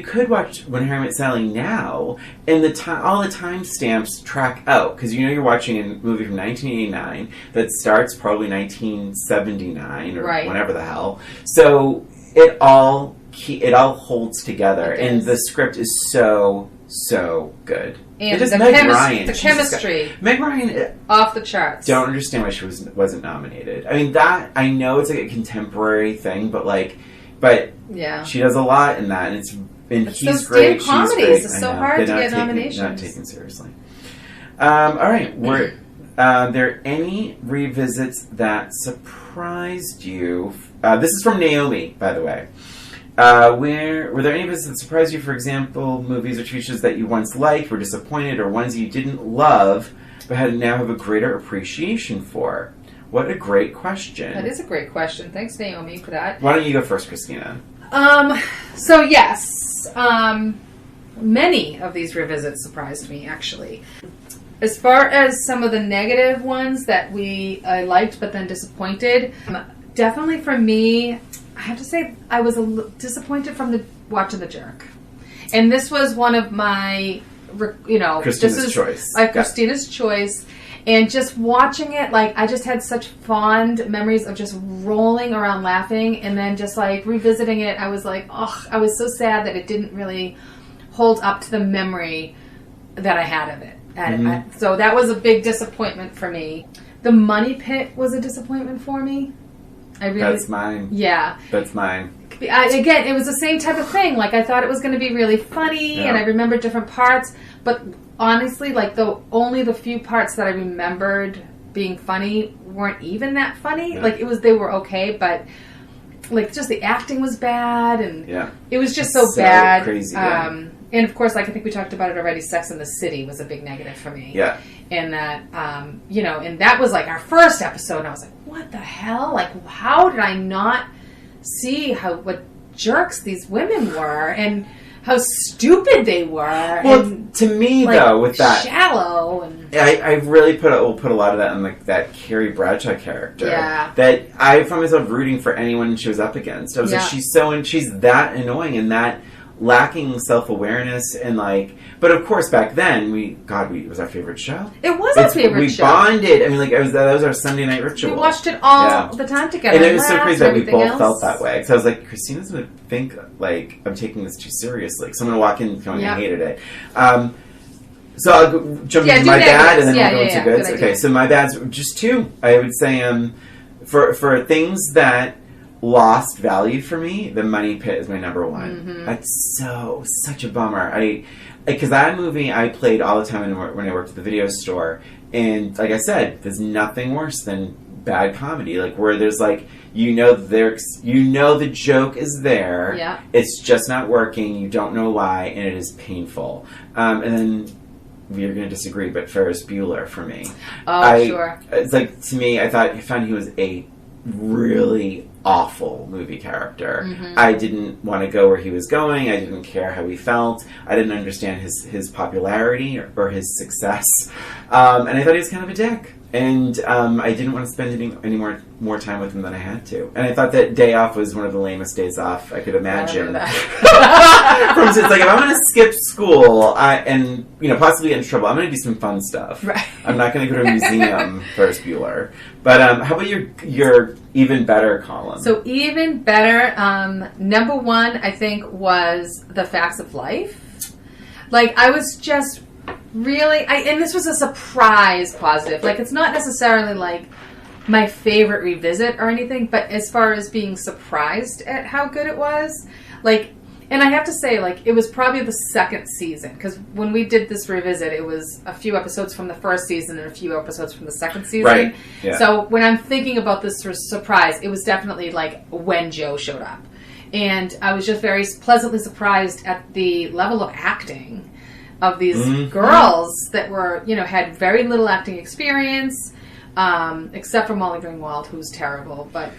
could watch When Harry Met Sally now, and all the timestamps track out because you're watching a movie from 1989 that starts probably 1979 or whenever the hell. So it all holds together, and the script is so good. And it is Meg Ryan. The chemistry. Meg Ryan. Off the charts. Don't understand why she wasn't nominated. I mean, that, I know it's like a contemporary thing, but yeah, she does a lot in that, and he's those great. Damn comedies. She's great. It's so hard to get nominations. Not taken seriously. All right. There any revisits that surprised you? This is from Naomi, by the way. Were there any visits that surprised you? For example, movies or TV shows that you once liked, were disappointed, or ones you didn't love but now have a greater appreciation for? What a great question. That is a great question. Thanks, Naomi, for that. Why don't you go first, Christina? So yes, many of these revisits surprised me, actually. As far as some of the negative ones that I liked but then disappointed, definitely for me, I have to say I was disappointed from watching The Jerk. And this was one of my, Christina's choice. Christina's choice. And just watching it, like, I just had such fond memories of just rolling around laughing, and then just, like, revisiting it, I was like, oh, I was so sad that it didn't really hold up to the memory that I had of it. And so that was a big disappointment for me. The Money Pit was a disappointment for me. That's mine. Yeah. That's mine. Again, it was the same type of thing. Like, I thought it was going to be really funny, and I remembered different parts, but honestly, like, only the few parts that I remembered being funny weren't even that funny. Like, they were okay, but like, just the acting was bad, and it was just so bad. Crazy. And of course, like, I think we talked about it already, Sex and the City was a big negative for me. Yeah. And that, and that was like our first episode, and I was like, what the hell? Like, how did I not see what jerks these women were, and how stupid they were? Well, and, to me, like, though, with that, shallow. And I really put a lot of that on, like, that Carrie Bradshaw character. Yeah. That I found myself rooting for anyone she was up against. I was like, she's that annoying and that lacking self-awareness, and like, but of course back then it was our favorite show. It was our favorite show. We bonded. I mean, like, that was our Sunday night ritual. We watched it all the time together. And it was so crazy that we both felt that way. Because I was like, Christina's going to think, like, I'm taking this too seriously. Because I'm going to walk in going, I hated it. So I'll jump into my bad, and then we'll go into goods. Okay, so my bad's just two. I would say for things that lost value for me, The Money Pit is my number one. Mm-hmm. That's such a bummer. Because that movie I played all the time when I worked at the video store, and like I said, there's nothing worse than bad comedy, like where there's like the joke is there, it's just not working, you don't know why, and it is painful. And then we're going to disagree, but Ferris Bueller for me. Sure. It's like, to me, I found he was a really awful movie character. Mm-hmm. I didn't want to go where he was going. I didn't care how he felt. I didn't understand his popularity or his success. And I thought he was kind of a dick. And I didn't want to spend any more time with him than I had to. And I thought that Day Off was one of the lamest days off I could imagine. It's like, if I'm going to skip school and possibly get in trouble, I'm going to do some fun stuff. Right. I'm not going to go to a museum, Ferris Bueller. But how about your even better column? So even better, number one, I think, was The Facts of Life. Like, I was just really, and this was a surprise positive. Like, it's not necessarily like my favorite revisit or anything, but as far as being surprised at how good it was, like, and I have to say, like, it was probably the second season, because when we did this revisit, it was a few episodes from the first season and a few episodes from the second season. Right. Yeah. So when I'm thinking about this surprise, it was definitely like when Joe showed up. And I was just very pleasantly surprised at the level of acting of these girls that were, had very little acting experience, except for Molly Ringwald, who's terrible. But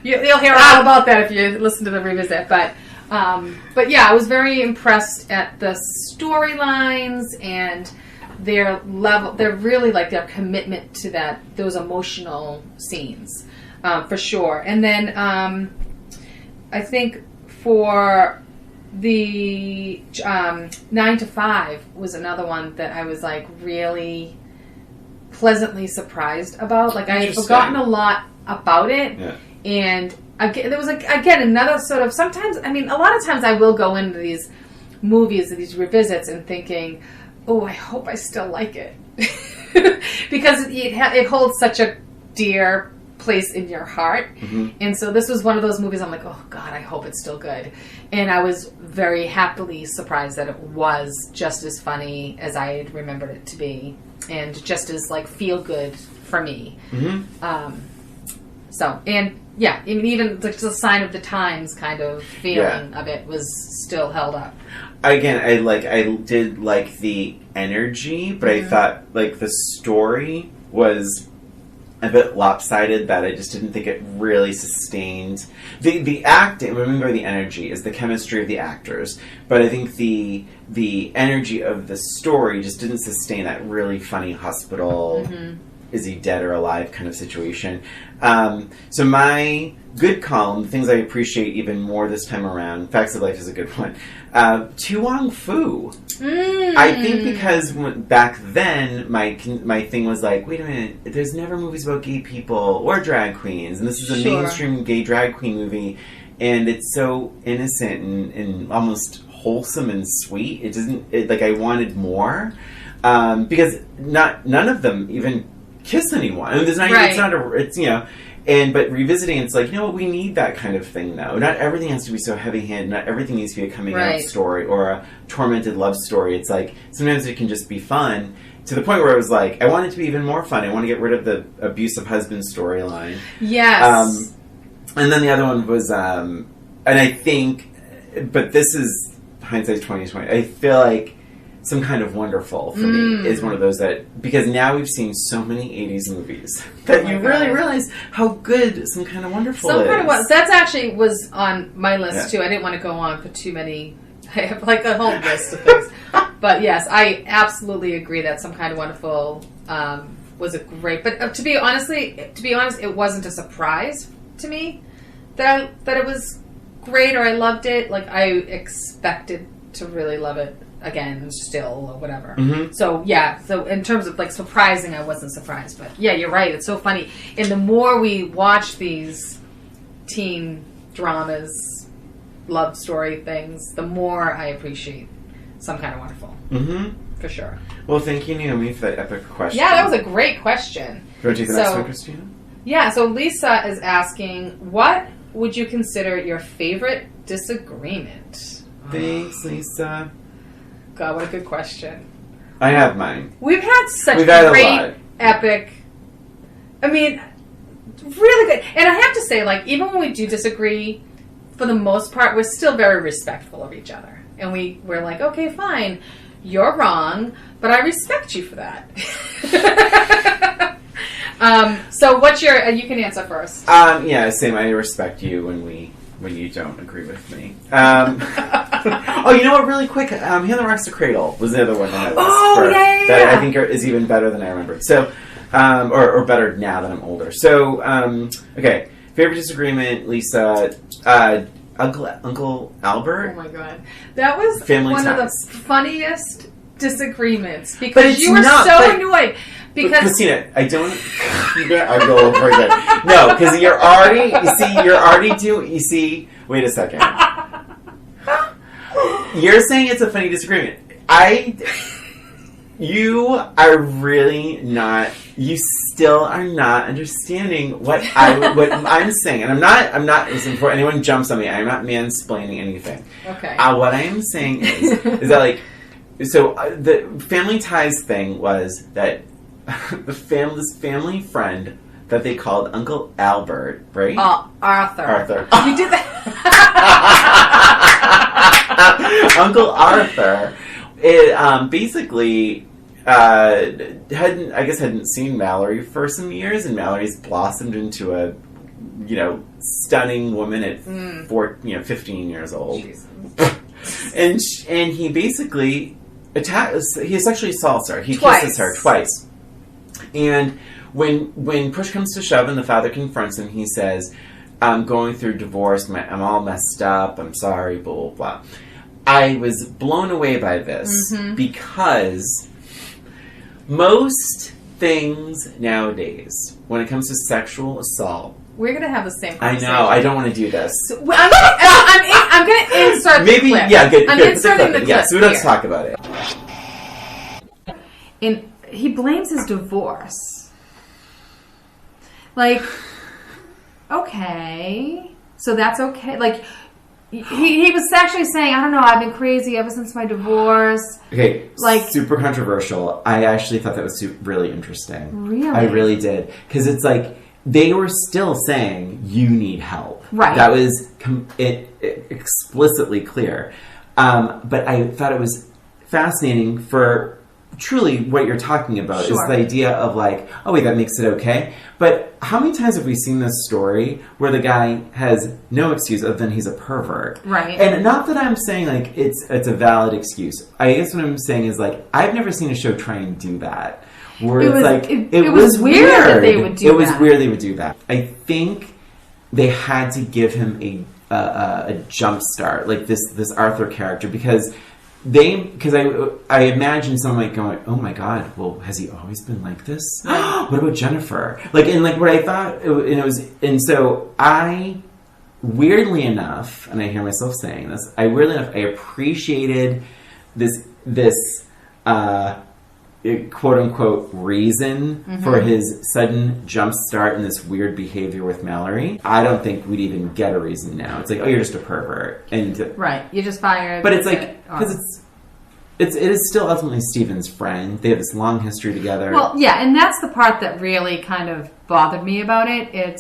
you'll hear all about that if you listen to the revisit. But yeah, I was very impressed at the storylines and their level. They're really like their commitment to those emotional scenes, for sure. And then I think for the 9 to 5 was another one that I was like really pleasantly surprised about. Like, I had forgotten a lot about it, and again, there was another sort of, sometimes, I mean, a lot of times I will go into these movies, these revisits, and thinking, oh, I hope I still like it. Because it holds such a dear place in your heart. Mm-hmm. And so this was one of those movies I'm like, oh God, I hope it's still good. And I was very happily surprised that it was just as funny as I had remembered it to be, and just as like feel good for me. Mm-hmm. So, and yeah, even the sign of the times kind of feeling of it was still held up. Again, I did like the energy, but I thought like the story was a bit lopsided, that I just didn't think it really sustained the acting. Remember, the energy is the chemistry of the actors, but I think the energy of the story just didn't sustain that really funny hospital, is he dead or alive kind of situation. So my good column, things I appreciate even more this time around, Facts of Life is a good one. Tu Wong Fu. I think because back then my thing was like, wait a minute, there's never movies about gay people or drag queens, and this is a mainstream gay drag queen movie, and it's so innocent and almost wholesome and sweet. It doesn't like I wanted more, because none of them even kiss anyone. I mean, there's not but revisiting, it's like, you know what, we need that kind of thing though. Not everything has to be so heavy-handed. Not everything needs to be a coming-out story or a tormented love story. It's like, sometimes it can just be fun, to the point where I was like, I want it to be even more fun. I want to get rid of the abusive husband storyline. Yes. And then the other one was, and I think, but this is hindsight's 20/20. I feel like Some Kind of Wonderful for me is one of those that, because now we've seen so many 80s movies that you really realize how good Some Kind of Wonderful is. That's actually was on my list too. I didn't want to go on for too many. I have like a whole list of things. But yes, I absolutely agree that Some Kind of Wonderful was a great. But to be honest, it wasn't a surprise to me that it was great or I loved it. Like, I expected to really love it again still or whatever. So in terms of like surprising, I wasn't surprised. But yeah, you're right, it's so funny. And the more we watch these teen dramas, love story things, the more I appreciate Some Kind of Wonderful. For sure. Well, thank you, Naomi, for that epic question. Yeah, that was a great question. Do you want to take the next one, Christina? Yeah, so Lisa is asking, what would you consider your favorite disagreement? Thanks, Lisa. God, what a good question. I have mine. We've had great, epic, I mean, really good. And I have to say, like, even when we do disagree, for the most part, we're still very respectful of each other. And we're like, okay, fine, you're wrong, but I respect you for that. So what's your, you can answer first. Yeah, same, I respect you when you don't agree with me. Oh, you know what? Really quick, Here the Rocks the Cradle was the other one on my list. That I think is even better than I remembered. So, or better now that I'm older. So, okay, favorite disagreement, Lisa. Uncle Albert. Oh my God, that was Family one ties. of the funniest disagreements because you were annoyed. Because Christina, I don't. I go over again. No, because you're already doing. You see, wait a second. You're saying it's a funny disagreement. You are really not. You still are not understanding what I'm saying, and I'm not. Listen, before anyone jumps on me, I'm not mansplaining anything. Okay. What I am saying is that like, so the family ties thing was that. This family friend that they called Uncle Albert, right? Arthur. You did that. Uncle Arthur, basically hadn't seen Mallory for some years, and Mallory's blossomed into a stunning woman at 15 years old. And he basically he sexually assaults her. He kisses her twice. And when push comes to shove and the father confronts him, he says, I'm going through divorce, I'm all messed up, I'm sorry, blah, blah, blah. I was blown away by this because most things nowadays, when it comes to sexual assault, we're going to have the same conversation. I know, I don't want to do this. I'm going to insert put maybe, the clip. yeah, good. I'm good. inserting the clip. Yeah, so we don't have to here. talk about it. And he blames his divorce. Like, okay, so that's okay. Like, he was actually saying, I don't know, I've been crazy ever since my divorce. Okay, like super controversial. I actually thought that was really interesting. Really? I really did. Because it's like, they were still saying, you need help. Right. That was explicitly clear. But I thought it was fascinating for truly what you're talking about is the idea of like, oh wait, that makes it okay. But how many times have we seen this story where the guy has no excuse other than he's a pervert? Right. And not that I'm saying like it's a valid excuse. I guess what I'm saying is like, I've never seen a show try and do that. Where it was weird that they would do that. It was weird they would do that. I think they had to give him a jump start, like this Arthur character, because I imagine someone like going, oh my god, well, has he always been like this? What about Jennifer? Like, and like what I thought, and so I, weirdly enough, and I hear myself saying this, I appreciated this quote unquote reason for his sudden jump start in this weird behavior with Mallory. I don't think we'd even get a reason now. It's like, oh, you're just a pervert, and right, you just fired. But it's like, because it is still ultimately Steven's friend. They have this long history together. Well, yeah, and that's the part that really kind of bothered me about it.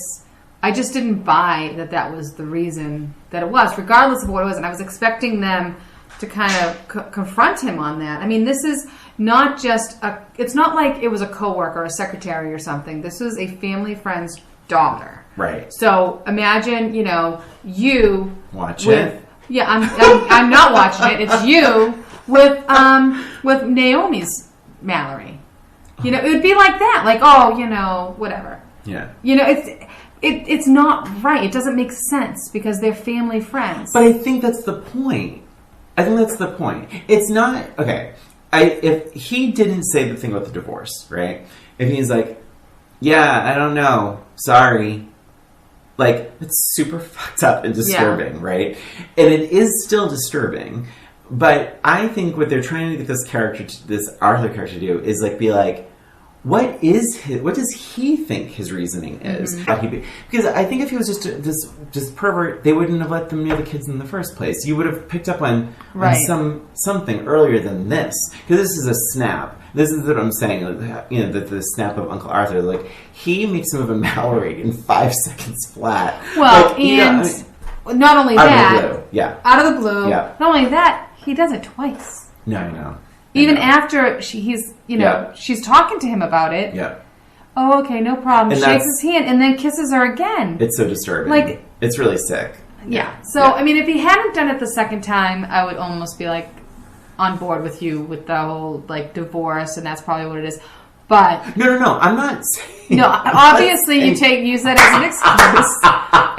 I just didn't buy that was the reason that it was, regardless of what it was, and I was expecting them to kind of confront him on that. I mean, this is not just it's not like it was a coworker, a secretary or something. This was a family friend's daughter. Right. So imagine, you watch it. Yeah, I'm not watching it. It's you with Naomi's Mallory. It would be like that. Like, oh, whatever. Yeah. It's not right. It doesn't make sense because they're family friends. But I think that's the point. It's not okay. If he didn't say the thing about the divorce, right? If he's like, yeah, I don't know, sorry. Like, it's super fucked up and disturbing, right? And it is still disturbing. But I think what they're trying to get this Arthur character to do is like be like, what does he think his reasoning is? Because I think if he was just pervert, they wouldn't have let them near the kids in the first place. You would have picked up on something earlier than this. Because this is a snap. This is what I'm saying. The snap of Uncle Arthur. Like, he makes him of a Mallory in 5 seconds flat. Well, not only that, out of the blue. Yeah. Out of the blue. Yeah. Not only that, he does it twice. No, I know. Even after she's talking to him about it. Yeah. Oh, okay, no problem. And shakes his hand and then kisses her again. It's so disturbing. Like, it's really sick. Yeah. So, I mean, if he hadn't done it the second time, I would almost be like on board with you with the whole like divorce, and that's probably what it is. But no, I'm not saying. No, obviously you use that as an excuse,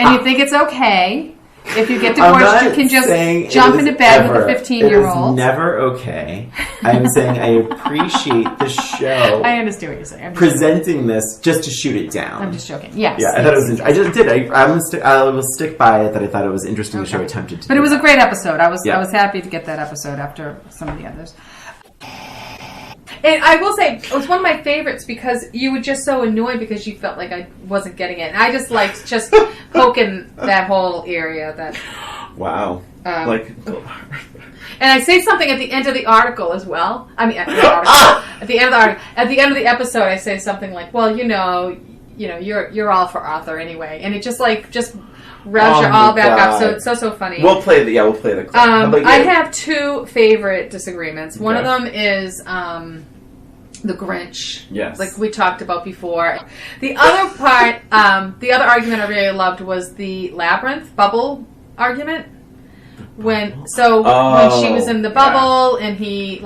and you think it's okay. If you get divorced, you can just jump into bed with a 15-year-old. It is never okay. I'm saying I appreciate the show. I understand what you're saying. Presenting this just to shoot it down. I'm just joking. Yes. Yeah, I thought it was. I just did. I will stick by it that I thought it was interesting. The show attempted to. But it was a great episode. I was happy to get that episode after some of the others. And I will say, it was one of my favorites because you were just so annoyed because you felt like I wasn't getting it. And I just liked just poking that whole area. Wow. And I say something at the end of the article as well. I mean, at the end of the article. At the end of the episode, I say something like, well, you're all for Arthur anyway. And it just revs you all back up. So it's so funny. We'll play the clip. I have two favorite disagreements. One of them is the Grinch. Yes. Like we talked about before. The other part, the other argument I really loved was the labyrinth bubble argument. When she was in the bubble and he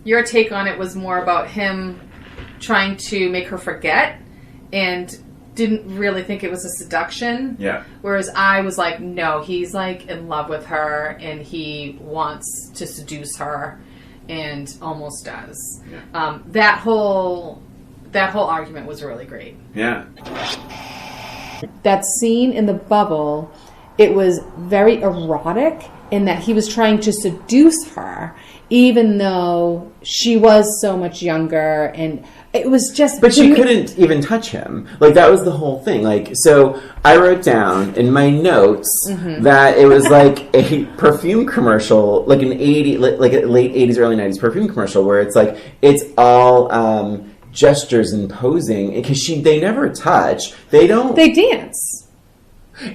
your take on it was more about him trying to make her forget and didn't really think it was a seduction. Yeah. Whereas I was like, no, he's like in love with her and he wants to seduce her and almost does. Yeah. That whole argument was really great. Yeah. That scene in the bubble it was very erotic in that he was trying to seduce her, even though she was so much younger, and it was just... But she couldn't even touch him. Like, that was the whole thing. Like, so I wrote down in my notes that it was like a perfume commercial, like an like a late 80s, early 90s perfume commercial, where it's like, it's all gestures and posing, because they never touch. They dance.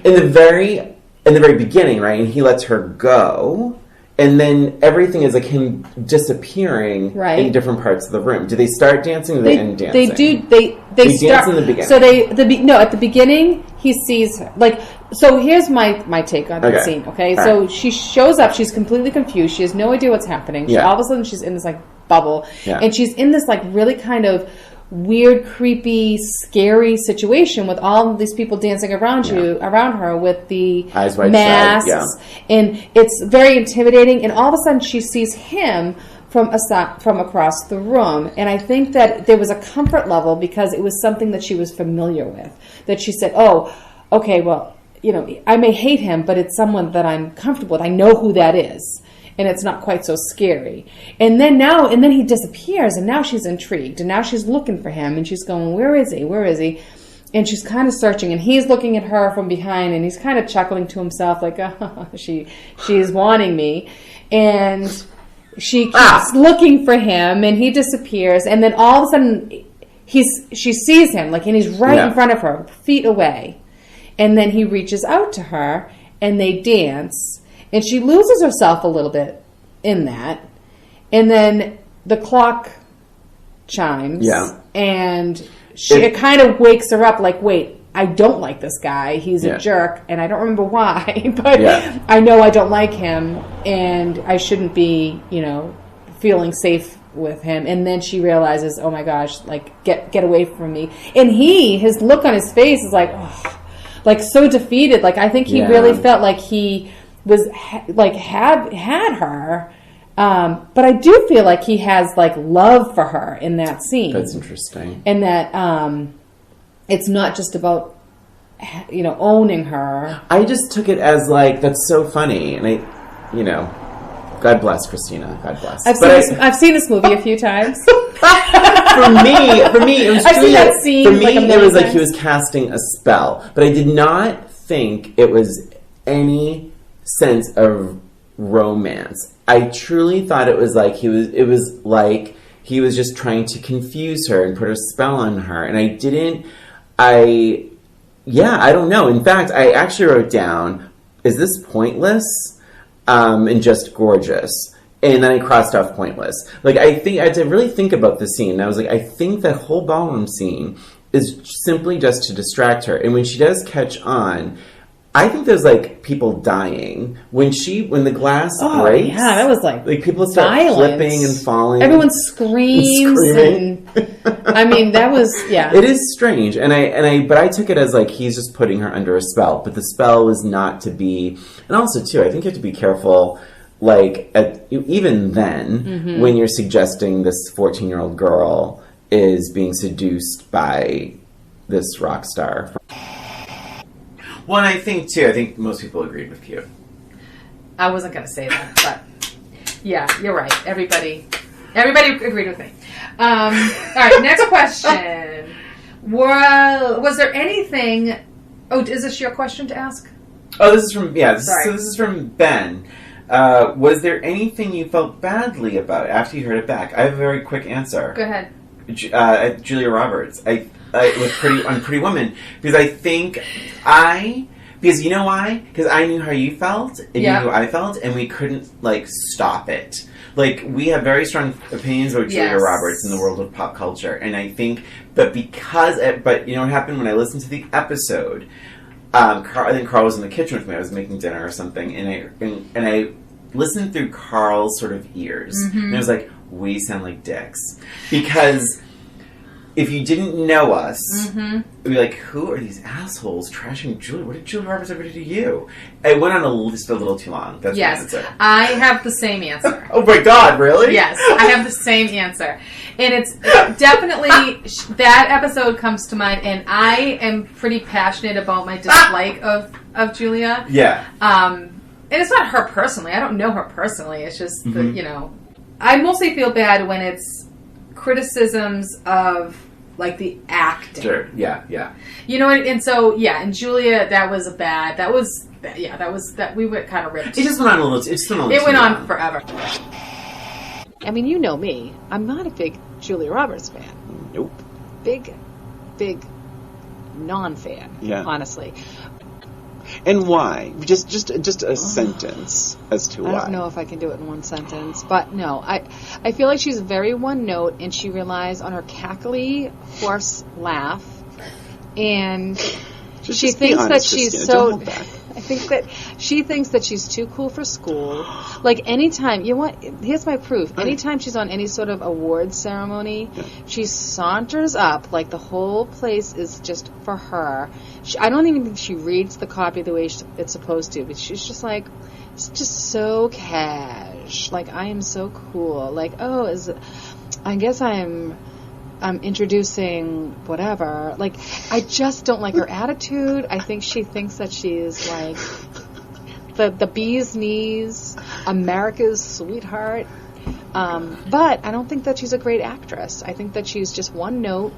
In the very beginning, right? And he lets her go. And then everything is like him disappearing in different parts of the room. Do they start dancing or they end dancing? They do. They dance in the beginning. So at the beginning he sees her. Like, so here's my take on the scene. Okay, so she shows up. She's completely confused. She has no idea what's happening. All of a sudden she's in this like bubble, and she's in this like really kind of weird, creepy, scary situation with all of these people dancing around her with the eyes wide masks, shut, and it's very intimidating. And all of a sudden, she sees him from across the room, and I think that there was a comfort level because it was something that she was familiar with. That she said, "Oh, okay, well, you know, I may hate him, but it's someone that I'm comfortable with. I know who that is." And it's not quite so scary. And then he disappears, and now she's intrigued, and now she's looking for him, and she's going, where is he? Where is he? And she's kind of searching, and he's looking at her from behind, and he's kind of chuckling to himself, like, oh, she's wanting me. And she keeps looking for him, and he disappears, and then all of a sudden, she sees him, like, and he's right in front of her, feet away. And then he reaches out to her, and they dance. And she loses herself a little bit in that. And then the clock chimes. Yeah. And it kind of wakes her up like, wait, I don't like this guy. He's a jerk. And I don't remember why. But I know I don't like him. And I shouldn't be, feeling safe with him. And then she realizes, oh my gosh, like, get away from me. And his look on his face is like, oh, like so defeated. Like, I think he really felt like he... was had her, but I do feel like he has like love for her in that scene. That's interesting, and that it's not just about owning her. I just took it as like, that's so funny, and God bless Christina. God bless. I've seen this movie a few times. For me, it was. I've seen that scene. For me, it was like he was casting a spell, but I did not think it was any sense of romance. I truly thought it was like he was just trying to confuse her and put a spell on her. And I don't know. In fact, I actually wrote down, is this pointless? And just gorgeous. And then I crossed off pointless. Like, I had to really think about the scene. And I was like, I think that whole ballroom scene is simply just to distract her. And when she does catch on, I think there's like people dying when the glass breaks. Yeah, that was like people start flipping and falling. Everyone screams and I mean, that was It is strange, but I took it as like he's just putting her under a spell. But the spell was not to be, and also too, I think you have to be careful. Like even then, when you're suggesting this 14-year-old girl is being seduced by this rock star. Well, and I think most people agreed with you. I wasn't going to say that, but yeah, you're right. Everybody agreed with me. All right, next question. Was there anything... Oh, is this your question to ask? Oh, this is from... Yeah, this is from Ben. Was there anything you felt badly about after you heard it back? I have a very quick answer. Go ahead. Julia Roberts. With Pretty Woman, because because you know why? Because I knew how you felt, and you knew how I felt, and we couldn't stop it. Like, we have very strong opinions about Julia Roberts in the world of pop culture, and I think, but you know what happened when I listened to the episode? I think Carl was in the kitchen with me. I was making dinner or something, and I listened through Carl's sort of ears, and I was like, we sound like dicks, because if you didn't know us, you'd be like, who are these assholes trashing Julia? What did Julia Roberts ever do to you? It went on just a little too long. That's my answer. I have the same answer. Oh my God, really? Yes, I have the same answer. And it's definitely, that episode comes to mind, and I am pretty passionate about my dislike of of Julia. Yeah. And it's not her personally. I don't know her personally. It's just that, I mostly feel bad when it's criticisms of like the acting. Sure. Yeah. And so and Julia, that was we went kind of ripped. It just went on a little. It went on forever. I mean, you know me. I'm not a big Julia Roberts fan. Nope. Big non-fan. Yeah. Honestly. And why? Just a sentence as to why. I don't know if I can do it in one sentence, but no, I feel like she's very one note, and she relies on her cackly, hoarse laugh, and she thinks that she's so. I think that she thinks that she's too cool for school. Like anytime here's my proof. Anytime she's on any sort of awards ceremony, she saunters up like the whole place is just for her. I don't even think she reads the copy the way it's supposed to, but she's just like, it's just so cash. Like, I am so cool. Like, I guess I'm introducing whatever. Like, I just don't like her attitude. I think she thinks that she's like the bee's knees, America's sweetheart. But I don't think that she's a great actress. I think that she's just one note,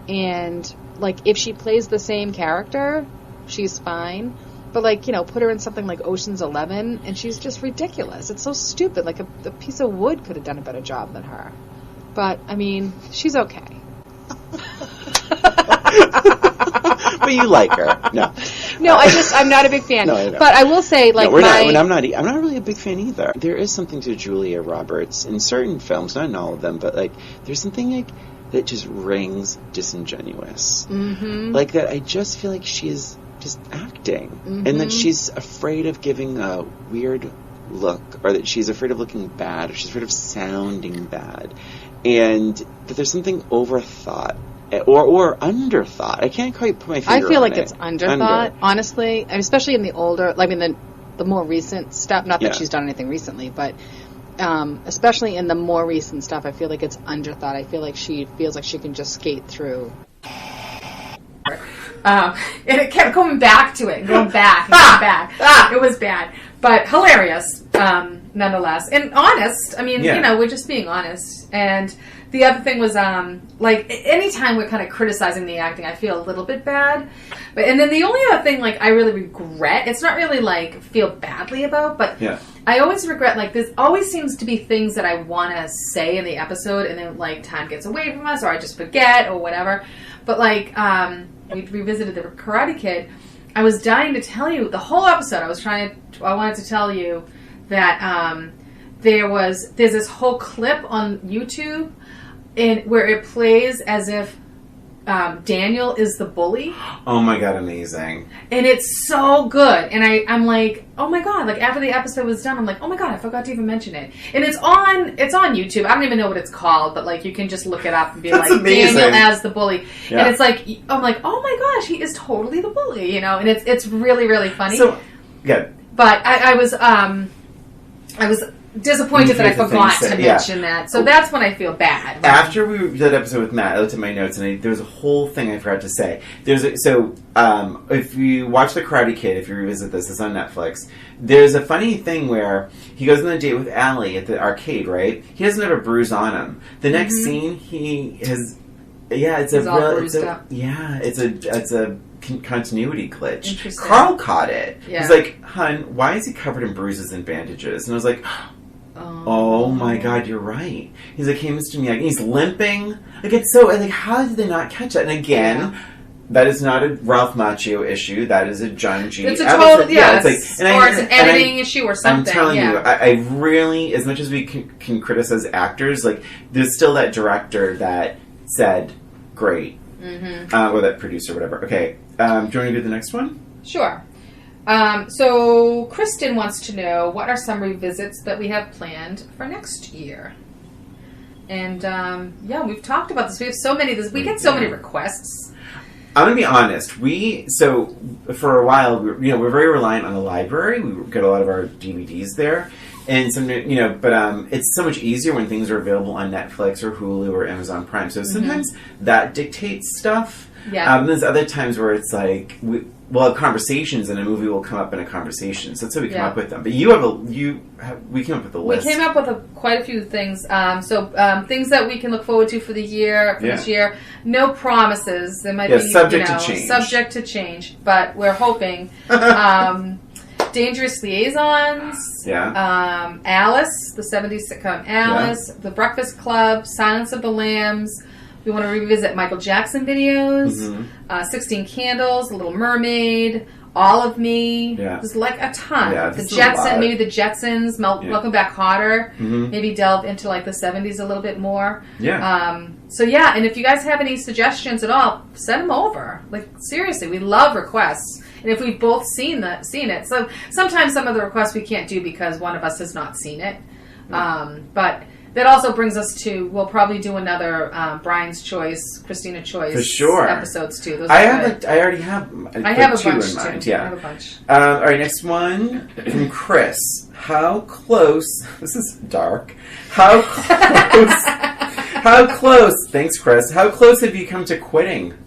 and like if she plays the same character, she's fine. But like, put her in something like Ocean's 11 and she's just ridiculous. It's so stupid. Like a piece of wood could have done a better job than her. But I mean, she's okay. But you like her. No, I'm not a big fan. No, I know. But I will say, like, I'm not really a big fan either. There is something to Julia Roberts in certain films, not in all of them, but like, there's something like that just rings disingenuous. Mm-hmm. Like that, I just feel like she is just acting, and that she's afraid of giving a weird look, or that she's afraid of looking bad, or she's afraid of sounding bad, and that there's something overthought or underthought. I can't quite put my finger on it. I feel like it's underthought, honestly, especially in the older, the more recent stuff. Not that she's done anything recently, but especially in the more recent stuff, I feel like it's underthought. I feel like she feels like she can just skate through. And it kept going back to it, and going back, and going back. It was bad, but hilarious, nonetheless. And honest. I mean, we're just being honest. And the other thing was, like, anytime we're kind of criticizing the acting, I feel a little bit bad. And then the only other thing, like, I really regret, it's not really, like, feel badly about, but I always regret, like, there's always seems to be things that I want to say in the episode, and then, like, time gets away from us, or I just forget, or whatever. But, like, we revisited the Karate Kid. I was dying to tell you the whole episode. I wanted to tell you that there's this whole clip on YouTube where it plays as if Daniel is the bully. Oh my god, amazing. And it's so good. And I'm like, oh my god, like after the episode was done, I'm like, oh my god, I forgot to even mention it. And it's on YouTube. I don't even know what it's called, but like you can just look it up and be That's like, amazing. Daniel as the bully. Yeah. And it's like, I'm like, oh my gosh, he is totally the bully, and it's really, really funny. So, yeah. But I was disappointed that I forgot to mention that. So that's when I feel bad. Right? After we did that episode with Matt, I looked at my notes and there was a whole thing I forgot to say. If you watch The Karate Kid, if you revisit this, it's on Netflix. There's a funny thing where he goes on a date with Allie at the arcade, right? He doesn't have a bruise on him. The next scene, he has... Yeah, it's a continuity glitch. Carl caught it. Yeah. He's like, "Hun, why is he covered in bruises and bandages?" And I was like, "Oh my god, you're right." He's like, "Hey, Mr. Miyagi," he's limping. Like it's so like, how did they not catch that? And again, that is not a Ralph Macchio issue. That is a John G. It's a total it's like, it's an editing issue or something. I'm telling you, I really, as much as we can criticize actors, like there's still that director that said, "Great," or that producer, whatever. Okay. Do you want to do the next one? Sure. So Kristen wants to know what are some revisits that we have planned for next year. And we've talked about this. We have so many. We get so many requests. I'm gonna be honest. So for a while, we're very reliant on the library. We get a lot of our DVDs there, and but it's so much easier when things are available on Netflix or Hulu or Amazon Prime. So sometimes that dictates stuff. Yeah. There's other times where it's like we'll have conversations, and a movie will come up in a conversation. So that's how we come up with them. But we came up with a list. We came up with quite a few things. Things that we can look forward to for the year, this year. No promises. There might be subject to change. Subject to change, but we're hoping. Dangerous Liaisons. Yeah. Alice, the 70s sitcom Alice. The Breakfast Club. Silence of the Lambs. We want to revisit Michael Jackson videos. 16 Candles. The Little Mermaid. All of Me. Yeah. There's like a ton. Yeah, the Jetsons, maybe the Jetsons. Welcome Back Hotter. Maybe delve into like the 70s a little bit more. Yeah. And if you guys have any suggestions at all, send them over. Like seriously, we love requests. And if we've both seen it, so sometimes some of the requests we can't do because one of us has not seen it. But that also brings us to, we'll probably do another Brian's Choice, Christina Choice for sure episodes too. Those I already have. I have a two bunch in mind. too. Yeah. I have a bunch. All right, next one from Chris. How close? This is dark. How close? How close? Thanks, Chris. How close have you come to quitting?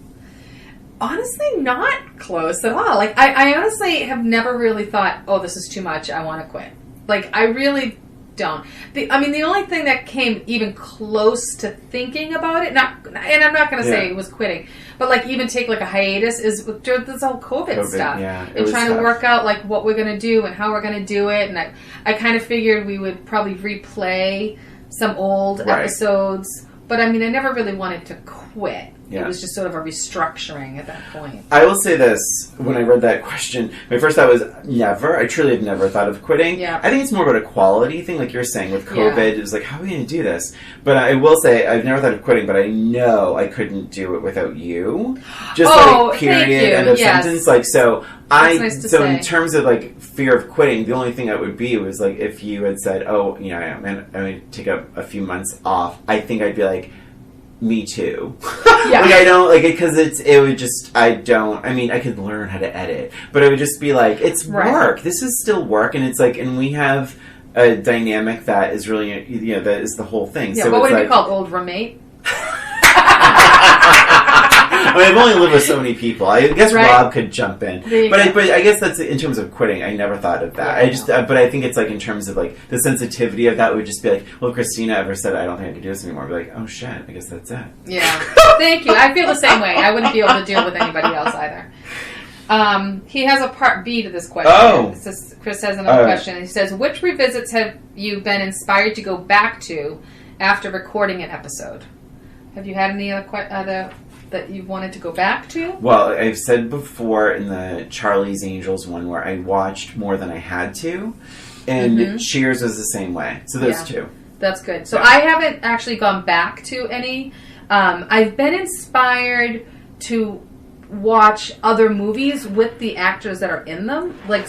Honestly, not close at all. Like, I honestly have never really thought, oh, this is too much, I want to quit. Like, I really don't. The only thing that came even close to thinking about it, and I'm not going to say it was quitting, but like even take like a hiatus is this whole COVID stuff. Yeah, and trying to work out like what we're going to do and how we're going to do it. And I kind of figured we would probably replay some old episodes. But I never really wanted to quit. Yeah. It was just sort of a restructuring at that point. I will say this. When I read that question, my first thought was never. I truly have never thought of quitting. Yeah. I think it's more about a quality thing, like you're saying with COVID. It was like, how are we going to do this? But I will say, I've never thought of quitting, but I know I couldn't do it without you. Just like period, end of sentence. Like, so in terms of like fear of quitting, the only thing that would be was like if you had said, oh, I'm going to take a few months off, I think I'd be like, me too. Yeah. Like I don't like it because I could learn how to edit, but it would just be like, it's work. This is still work, and it's like, and we have a dynamic that is really, that is the whole thing. Yeah, so what would it be called? Old roommate? I've only lived with so many people. I guess Rob could jump in, but I guess that's in terms of quitting. I never thought of that. But I think it's like in terms of like the sensitivity of that would just be like, well, if Christina ever said I don't think I can do this anymore, I'd be like, oh shit, I guess that's it. Yeah, thank you. I feel the same way. I wouldn't be able to deal with anybody else either. He has a part B to this question. Oh, Chris has another question. He says, which revisits have you been inspired to go back to after recording an episode? Have you had any other that you wanted to go back to? Well, I've said before in the Charlie's Angels one where I watched more than I had to, and Cheers was the same way. So those two. That's good. So I haven't actually gone back to any. I've been inspired to watch other movies with the actors that are in them. Like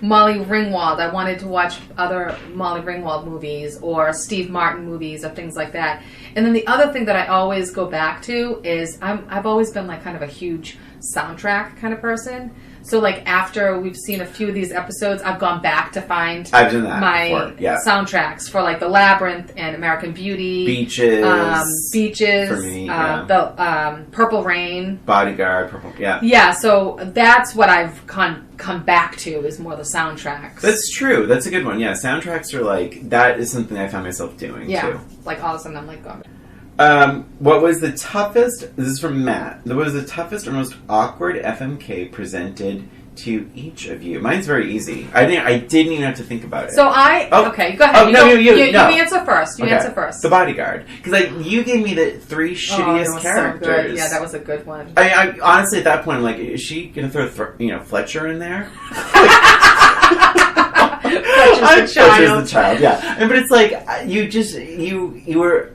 Molly Ringwald. I wanted to watch other Molly Ringwald movies or Steve Martin movies or things like that. And then the other thing that I always go back to is I've always been like kind of a huge soundtrack kind of person. So like after we've seen a few of these episodes, I've gone back to find I've done that my soundtracks for like The Labyrinth and American Beauty, Beaches for me, the Purple Rain, Bodyguard, yeah. So that's what I've come back to is more the soundtracks. That's true. That's a good one. Yeah, soundtracks are like that is something I found myself doing too. Like all of a sudden I'm like going. What was the toughest? This is from Matt. What was the toughest or most awkward FMK presented to each of you? Mine's very easy. I didn't even have to think about it. So okay, go ahead. You answer first. You answer first. The Bodyguard, because you gave me the 3 shittiest characters. So good. Yeah, that was a good one. I honestly at that point I'm like, is she gonna throw Fletcher in there? Fletcher's the child. Yeah, but it's like you were.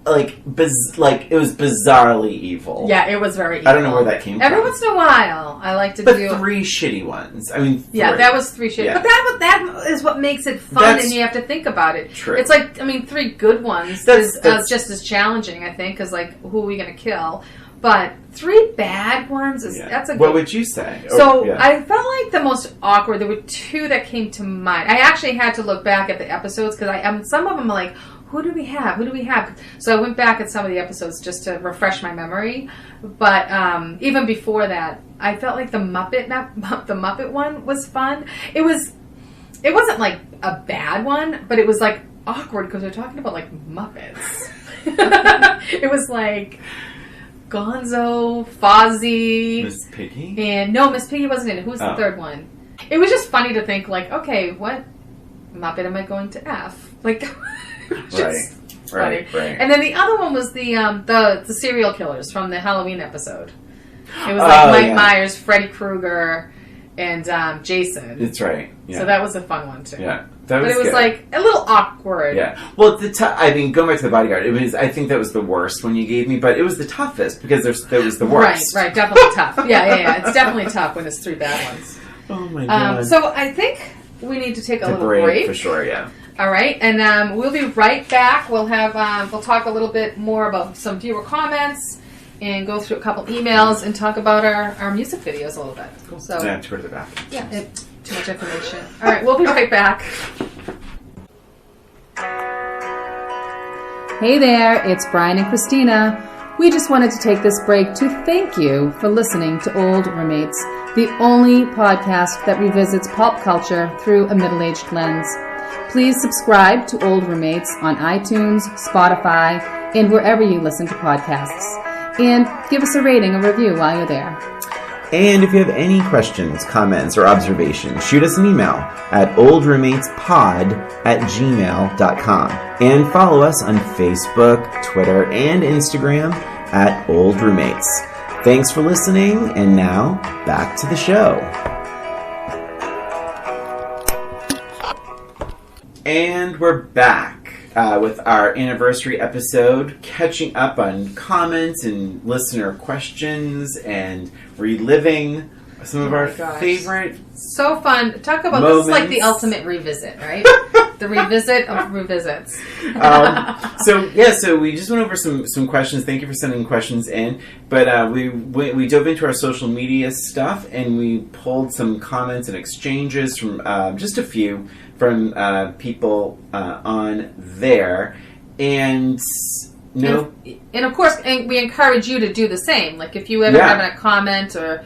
Like it was bizarrely evil. Yeah, it was very evil. I don't know where that came from. Every once in a while, I like to do... 3 shitty ones. Yeah, that was 3 shitty. Yeah. But that is what makes it fun, and you have to think about it. True. It's like, 3 good ones is just as challenging, I think, because, like, who are we going to kill? But 3 bad ones, that's a good... What would you say? So, I felt like the most awkward, there were 2 that came to mind. I actually had to look back at the episodes, because some of them are like... Who do we have? So I went back at some of the episodes just to refresh my memory. But even before that, I felt like the Muppet one was fun. It wasn't like a bad one, but it was like awkward because they're talking about like Muppets. It was like Gonzo, Fozzie, Miss Piggy, and no, Miss Piggy wasn't in it. Who was the third one? It was just funny to think like, okay, what Muppet am I going to F? Like, just funny. Right. And then the other one was the serial killers from the Halloween episode. It was like Mike Myers, Freddy Krueger, and Jason. That's right. Yeah. So that was a fun one too. Yeah, but it was good. Like a little awkward. Yeah. Well, I mean, going back to the Bodyguard, I think that was the worst one you gave me, but it was the toughest because that was the worst. Right. Definitely tough. Yeah. It's definitely tough when it's 3 bad ones. Oh my god. So I think we need to take a little break for sure. Yeah. All right, and we'll be right back. We'll have we'll talk a little bit more about some viewer comments and go through a couple emails and talk about our music videos a little bit. Cool. So I have to go to the bathroom. Yeah, too much information. All right, we'll be right back. Hey there, it's Brian and Christina. We just wanted to take this break to thank you for listening to Old Roommates, the only podcast that revisits pop culture through a middle-aged lens. Please subscribe to Old Roommates on iTunes, Spotify, and wherever you listen to podcasts. And give us a rating or review while you're there. And if you have any questions, comments, or observations, shoot us an email at oldroommatespod@gmail.com. And follow us on Facebook, Twitter, and Instagram at Old Roommates. Thanks for listening, and now, back to the show. And we're back with our anniversary episode, catching up on comments and listener questions and reliving some of our favorite So fun. Talk about moments. This is like the ultimate revisit, right? The revisit of revisits. So we just went over some questions. Thank you for sending questions in. But we dove into our social media stuff and we pulled some comments and exchanges from just a few from people on there. And of course, we encourage you to do the same. Like if you ever have a comment or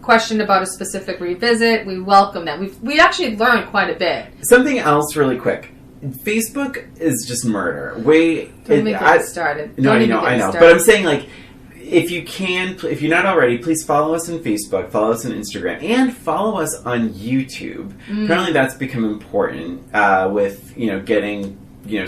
question about a specific revisit, we welcome that. We actually learned quite a bit. Something else really quick. Facebook is just murder. Don't even get started. No, I know. But I'm saying, like, if you're not already, please follow us on Facebook, follow us on Instagram, and follow us on YouTube. Apparently that's become important with, getting,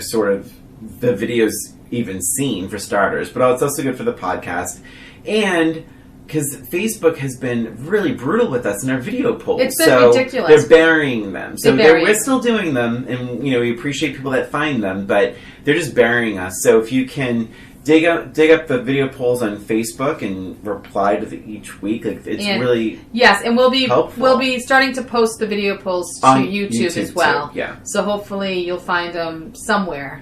sort of the videos even seen for starters. But it's also good for the podcast. And because Facebook has been really brutal with us in our video polls. It's been ridiculous. They're burying them. So we're still doing them, and we appreciate people that find them, but they're just burying us. So if you can dig up the video polls on Facebook and reply to each week, it's really and we'll be helpful. We'll be starting to post the video polls to YouTube as well. Too, yeah. So hopefully you'll find them somewhere.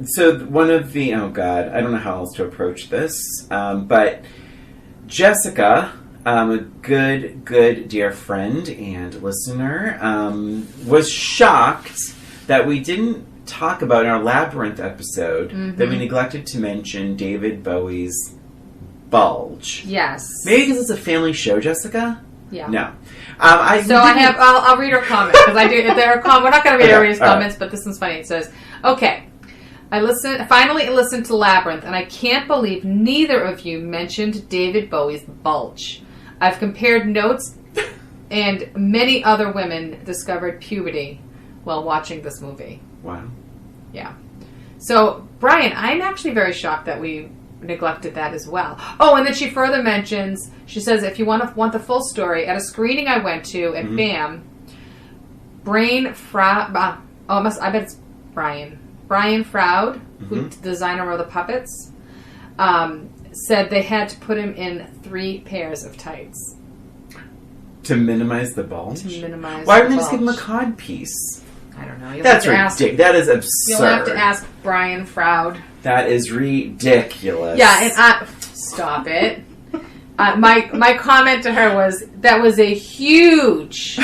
So one of the I don't know how else to approach this, but Jessica, a good dear friend and listener, was shocked that we didn't talk about in our Labyrinth episode that we neglected to mention David Bowie's bulge. Yes. Maybe because it's a family show, Jessica? Yeah. No. I'll read her comment because I do. We're not going to read everybody's comments, but this one's funny. It says, "Okay, I finally listened to Labyrinth, and I can't believe neither of you mentioned David Bowie's bulge. I've compared notes, and many other women discovered puberty while watching this movie." Wow. Yeah. So, Brian, I'm actually very shocked that we neglected that as well. Oh, and then she further mentions, she says, if you want the full story, at a screening I went to at BAM, Brian Froud, who designer of the puppets, said they had to put him in 3 pairs of tights. To minimize the bulge? Why didn't they just give him a cod piece? I don't know. That's ridiculous. That is absurd. You'll have to ask Brian Froud. That is ridiculous. Yeah, and stop it. My comment to her was, that was a huge,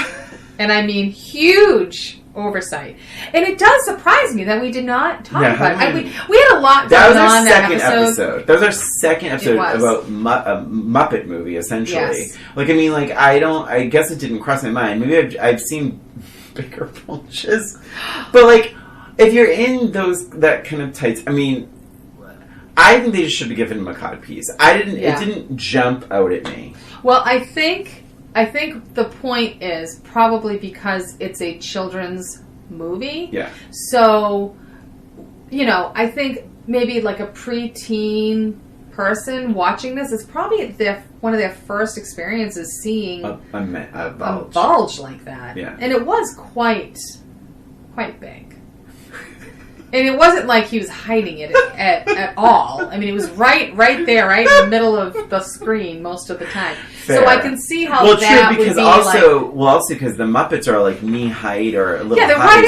and I mean huge, oversight. And it does surprise me that we did not talk about it. We had a lot that going on that episode. That was our second episode about a Muppet movie, essentially. Yes. Like, I mean, like, I guess it didn't cross my mind. Maybe I've seen bigger bulges. But, like, if you're in that kind of tights, I mean, I think they just should have given him a codpiece. It didn't jump out at me. Well, I think the point is probably because it's a children's movie. Yeah. So, I think maybe like a preteen person watching this is probably one of their first experiences seeing a bulge like that. Yeah. And it was quite big. And it wasn't like he was hiding it at all. I mean, it was right there, right in the middle of the screen most of the time. Fair. So I can see how that would be also because the Muppets are like knee height or a little high. Yeah, they're right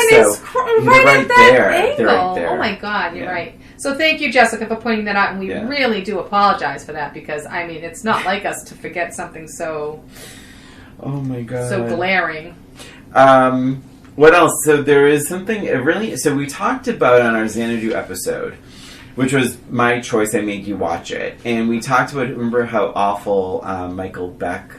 at that angle. They're right there. Oh my God, you're right. So thank you, Jessica, for pointing that out, and we really do apologize for that because I mean it's not like us to forget something so. Oh my God. So glaring. What else? So there is something really. So we talked about on our Xanadu episode, which was my choice. I made you watch it, and we talked about. Remember how awful Michael Beck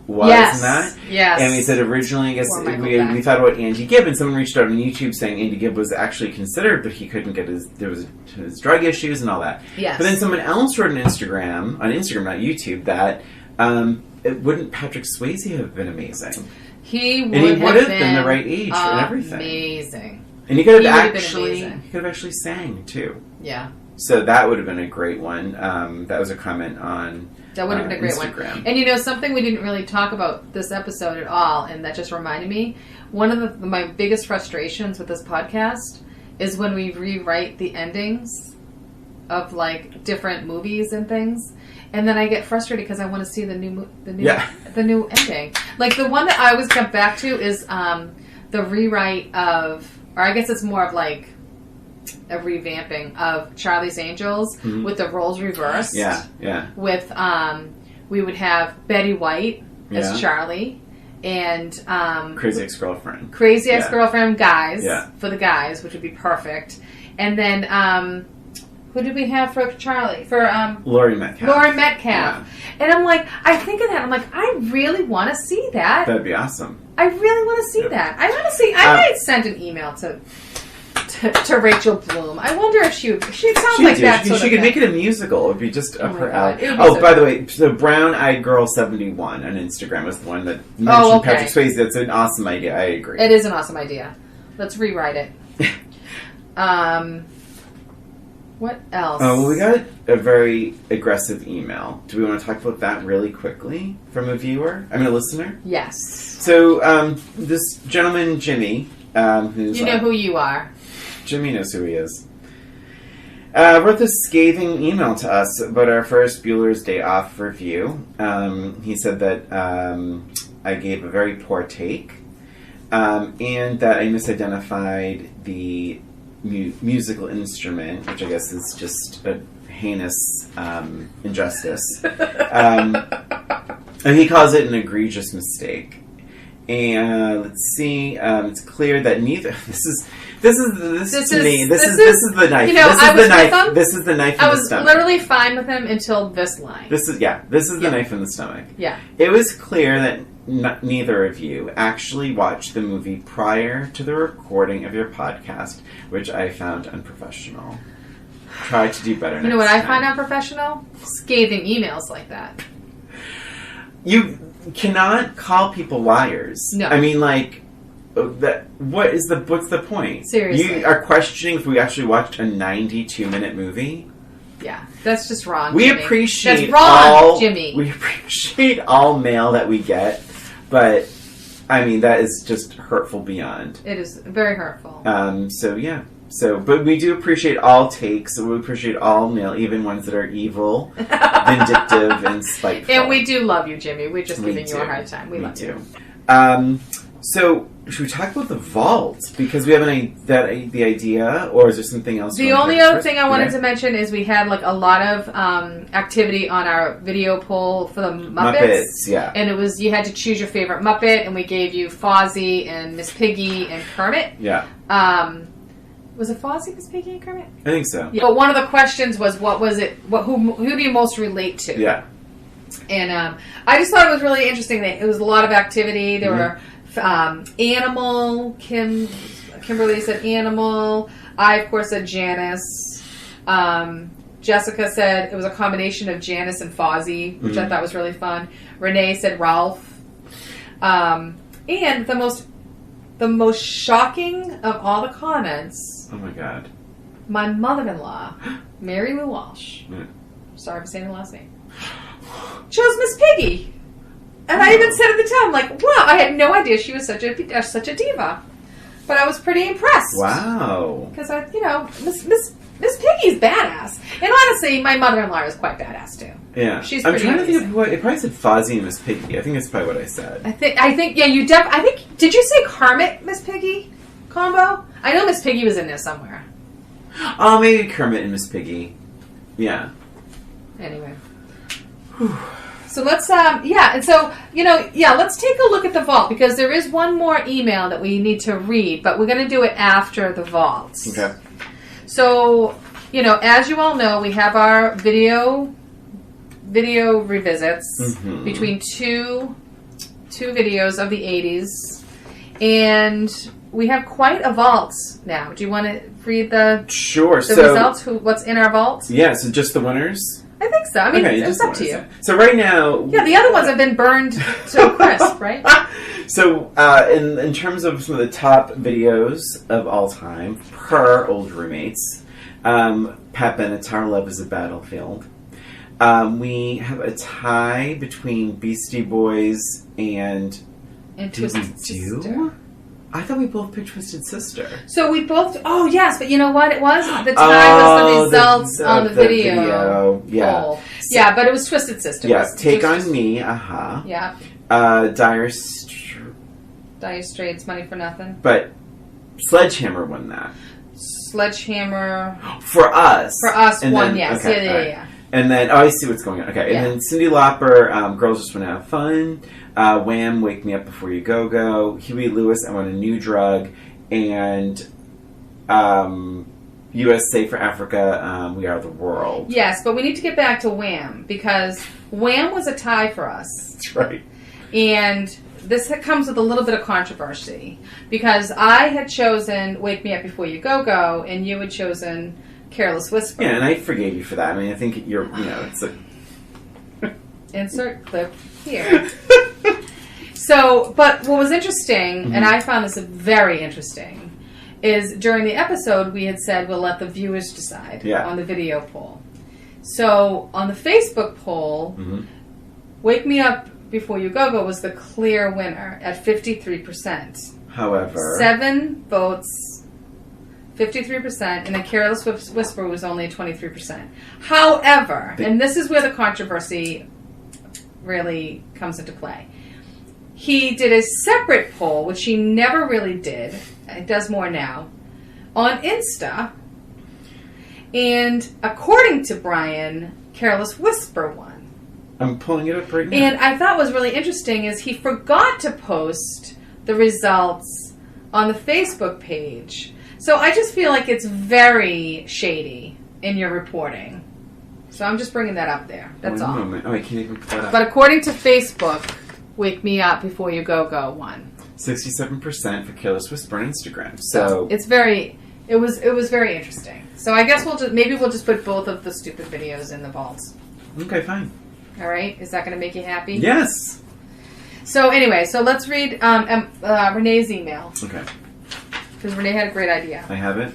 was in that? Yes. And we said originally, I guess we thought about Andy Gibb, and someone reached out on YouTube saying Andy Gibb was actually considered, but he couldn't get his drug issues and all that. Yes. But then someone else wrote on Instagram, not YouTube, that wouldn't Patrick Swayze have been amazing? He would have been the right age and everything. Amazing. And he could have actually sang too. Yeah. So that would have been a great one. That was a comment on that would have been a great Instagram. one. And something we didn't really talk about this episode at all, and that just reminded me, one of my biggest frustrations with this podcast is when we rewrite the endings of like different movies and things. And then I get frustrated because I want to see the new ending. Like the one that I always come back to is the rewrite of, or I guess it's more of like a revamping of Charlie's Angels with the roles reversed. Yeah, yeah. With we would have Betty White as Charlie and Crazy Ex-Girlfriend. Crazy Ex-Girlfriend guys for the guys, which would be perfect. And then. Who did we have for Charlie? For Laurie Metcalf. Yeah. And I'm like, I think of that. I'm like, I really want to see that. That'd be awesome. I really want to see that. I want to see. I might send an email to Rachel Bloom. I wonder if she sounds like that. She could make it a musical. It would be just up her alley. By the way, so Brown Eyed Girl 71 on Instagram is the one that mentioned Patrick Swayze. That's an awesome idea. I agree. It is an awesome idea. Let's rewrite it. What else? Oh, well, we got a very aggressive email. Do we want to talk about that really quickly from a viewer? I mean, a listener? Yes. So, this gentleman, Jimmy, who's... You know who you are. Jimmy knows who he is. Wrote this scathing email to us about our first Bueller's Day Off review. He said that I gave a very poor take, and that I misidentified the musical instrument, which I guess is just a heinous injustice. And he calls it an egregious mistake. And let's see, it's clear that neither. This is the knife. This is the knife in the stomach. I was literally fine with him until this line. This is the knife in the stomach. Yeah. It was clear that neither of you actually watched the movie prior to the recording of your podcast, which I found unprofessional. Try to do better next time. You know what I find unprofessional? Scathing emails like that. You cannot call people liars. No. I mean, like, what's the point? Seriously. You are questioning if we actually watched a 92-minute movie? Yeah, that's just wrong, We Jimmy. appreciate that's wrong, Jimmy. We appreciate all mail that we get, but I mean that is just hurtful beyond. It is very hurtful. But we do appreciate all takes. We appreciate all mail, even ones that are evil, vindictive, and spiteful. And we do love you, Jimmy. We're just giving you a hard time. We love you. So should we talk about the vault? Because we have the idea, or is there something else? The only other thing I wanted to mention is we had like a lot of activity on our video poll for the Muppets. Yeah. And it was, you had to choose your favorite Muppet, and we gave you Fozzie and Miss Piggy and Kermit. Yeah. Was it Fozzie, Miss Piggy, and Kermit? I think so. Yeah. But one of the questions was, what was it? Who do you most relate to? Yeah. And I just thought it was really interesting that it was a lot of activity. There were Animal. Kimberly said Animal. I, of course, said Janice. Jessica said it was a combination of Janice and Fozzie, which I thought was really fun. Renee said Ralph. And the most shocking of all the comments. Oh my God. My mother-in-law, Mary Lou Walsh. Sorry for saying her last name. Chose Miss Piggy. And I even said at the time, like, wow, I had no idea she was such a diva. But I was pretty impressed. Wow. Because Miss Piggy's badass. And honestly, my mother-in-law is quite badass too. Yeah. She's I'm pretty trying amazing. to think of what, it probably said Fozzie and Miss Piggy. I think that's probably what I said. I think, yeah, did you say Kermit, Miss Piggy combo? I know Miss Piggy was in there somewhere. Oh, maybe Kermit and Miss Piggy. Yeah. Anyway. So let's, let's take a look at the vault, because there is one more email that we need to read, but we're going to do it after the vault. Okay. So, as you all know, we have our video revisits between two videos of the 80s, and we have quite a vault now. Do you want to read the results? What's in our vault? Yeah, so just the winners? I think so. I mean, okay, it's up to you. So right now... Yeah, the other ones have been burned to a crisp, right? So in terms of some of the top videos of all time, per Old Roommates, Pat Bennett's Our Love is a Battlefield. We have a tie between Beastie Boys and Twisted Sister. I thought we both picked Twisted Sister. So we both... Oh, yes, but you know what it was? The tie was the results on the video. Yeah. Poll. Yeah, but it was Twisted Sister. Yeah, Take on Me, Aha. Yeah. Dire Straits, Money for Nothing. But Sledgehammer won that. Sledgehammer... For us. And won, then, yes. Okay, yeah. And then, I see what's going on. Okay, and then Cyndi Lauper, Girls Just Want to Have Fun. Wham, Wake Me Up Before You Go Go. Huey Lewis, I Want a New Drug. And USA for Africa, We Are the World. Yes, but we need to get back to Wham, because Wham was a tie for us. That's right. And this comes with a little bit of controversy, because I had chosen Wake Me Up Before You Go Go, and you had chosen Careless Whisper. Yeah, and I forgave you for that. I mean, I think you're, it's a... Insert clip here. So, but what was interesting, and I found this very interesting, is during the episode we had said we'll let the viewers decide on the video poll. So, on the Facebook poll, Wake Me Up Before You Go Go was the clear winner at 53%. However... 7 votes, 53%, and then Careless Whisper was only 23%. However, and this is where the controversy really comes into play. He did a separate poll, which he never really did. It does more now. On Insta. And according to Brian, Careless Whisper won. I'm pulling it up right now. And I thought was really interesting is he forgot to post the results on the Facebook page. So I just feel like it's very shady in your reporting. So I'm just bringing that up there. That's all. Moment. Oh, I can't even put that up. But according to Facebook, Wake Me Up Before You Go Go won. 67% for Careless Whisper on Instagram. So it's very... It was very interesting. So I guess we'll just put both of the stupid videos in the vaults. Okay, fine. All right? Is that going to make you happy? Yes. So anyway, so let's read Renee's email. Okay. Because Renee had a great idea. I have it?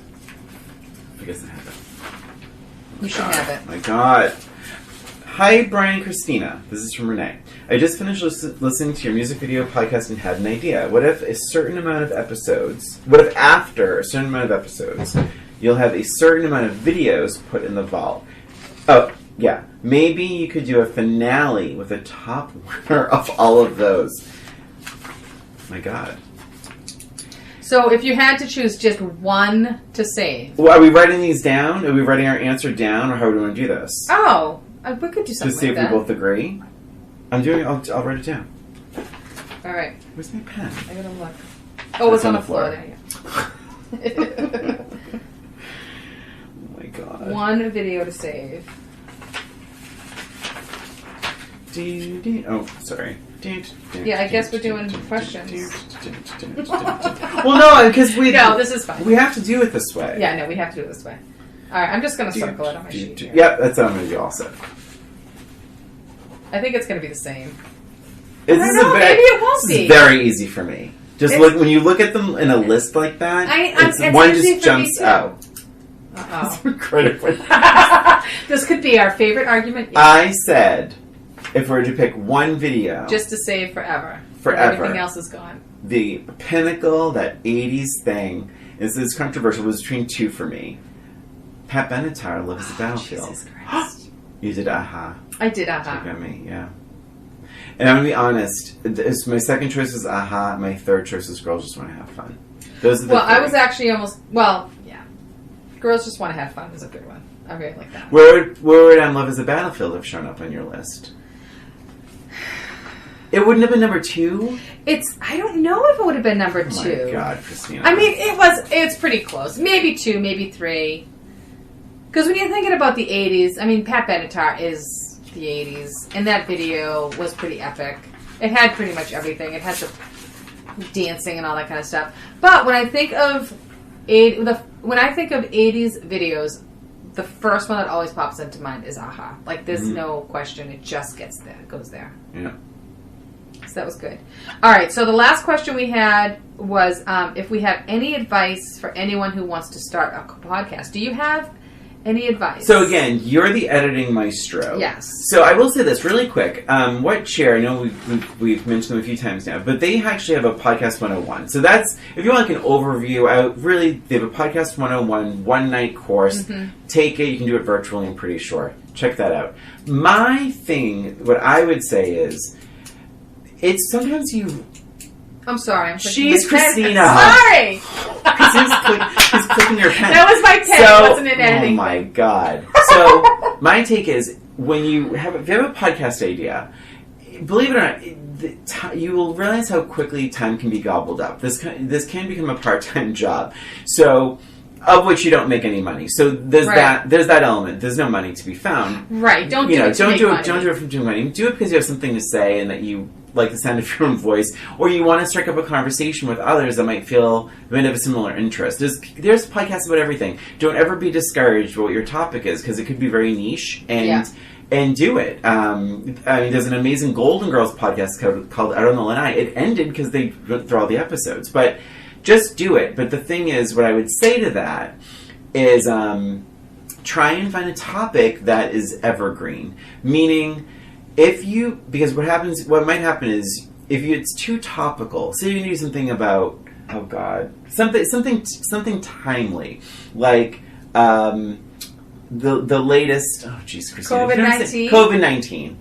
I guess I have it. You should have it. My God. Hi, Brian and Christina. This is from Renee. I just finished listening to your music video podcast and had an idea. What if after a certain amount of episodes, you'll have a certain amount of videos put in the vault? Oh, yeah. Maybe you could do a finale with a top winner of all of those. My God. So if you had to choose just one to save. Well, are we writing these down? Are we writing our answer down, or how do we want to do this? Oh, we could do something to see like if we both agree. I'll write it down. All right. Where's my pen? I gotta look. Oh, it's on the floor. There you go. Oh my god. One video to save. Oh, sorry. Yeah, I guess we're doing questions. Well, no, because No, this is fine. We have to do it this way. Yeah, no, we have to do it this way. All right, I'm just going to circle it on my sheet here. Yep, that's what I'm going to do also. I think it's going to be the same. Maybe it won't be. It's very easy for me. Just look when you look at them in a list like that. It's one just jumps out. Uh-oh. Incredibly. This could be our favorite argument. Yeah. I said, if we were to pick one video, just to save forever. Everything else is gone. The pinnacle, that 80s thing, is controversial. It was between two for me. Pat Benatar, Love is a Battlefield. Jesus Christ. You did Aha. I did Aha. Took on me, yeah. And I'm going to be honest, my second choice was Aha, my third choice was Girls Just Want to Have Fun. Those are the three. I was actually almost, yeah. Girls Just Want to Have Fun is a good one. I really like that. Where would Love is a Battlefield have shown up on your list? It wouldn't have been number 2? I don't know if it would have been number 2. Oh my God, Christina. I mean, it's pretty close. Maybe 2, maybe 3. Because when you're thinking about the 80s, I mean, Pat Benatar is the 80s, and that video was pretty epic. It had pretty much everything. It had the dancing and all that kind of stuff. But when I think of 80s videos, the first one that always pops into mind is Aha. Like, there's no question. It just gets there. It goes there. Yeah. So that was good. All right. So the last question we had was if we have any advice for anyone who wants to start a podcast. Do you have any advice? So again, you're the editing maestro. Yes. So I will say this really quick. What Chair, I know we've mentioned them a few times now, but they actually have a Podcast 101. So that's, if you want like an overview, they have a Podcast 101 one-night course. Take it. You can do it virtually, I'm pretty sure. Check that out. My thing, what I would say is, it's sometimes you... I'm sorry. She's Christina. Sorry! Christina's clicking your pen. That was my pen. It wasn't in editing. Oh my God. So, my take is, if you have a podcast idea, believe it or not, you will realize how quickly time can be gobbled up. This can become a part-time job. So... of which you don't make any money. So there's that element. There's no money to be found. Right. Don't do it from doing money. Do it because you have something to say and that you like the sound of your own voice, or you want to strike up a conversation with others that might have a similar interest. There's podcasts about everything. Don't ever be discouraged about what your topic is, because it could be very niche, and do it. I mean, there's an amazing Golden Girls podcast called Out on the Lanai. It ended because they went through all the episodes, but just do it. But the thing is, what I would say to that is try and find a topic that is evergreen. Meaning, because what might happen is, it's too topical, say you're going to do something about, oh God, something timely, like the latest, oh jeez, Christina, COVID-19.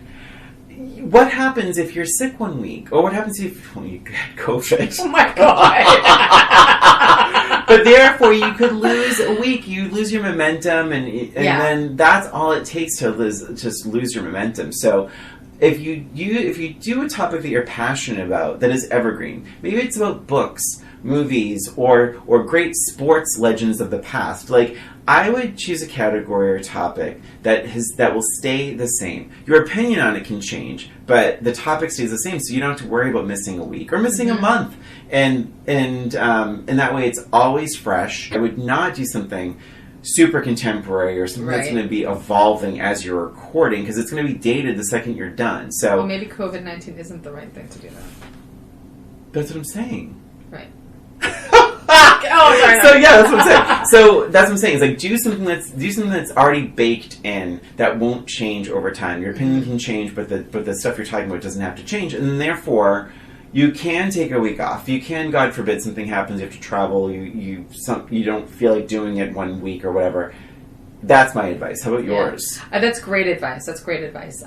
What happens if you're sick one week? Or what happens if you get COVID? Oh my God. But therefore, you could lose a week. You lose your momentum, and then that's all it takes to lose your momentum. So if you do a topic that you're passionate about that is evergreen, maybe it's about books, movies, or great sports legends of the past. Like, I would choose a category or topic that will stay the same. Your opinion on it can change, but the topic stays the same, so you don't have to worry about missing a week or missing a month. And that way, it's always fresh. I would not do something super contemporary or something that's going to be evolving as you're recording, because it's going to be dated the second you're done. So, well, maybe COVID-19 isn't the right thing to do that. That's what I'm saying. Right. Sorry. So yeah, that's what I'm saying. So that's what I'm saying. Is like do something that's already baked in, that won't change over time. Your opinion can change, but the stuff you're talking about doesn't have to change, and therefore you can take a week off. You can, God forbid, something happens, you have to travel. You don't feel like doing it 1 week or whatever. That's my advice. How about yours? That's great advice.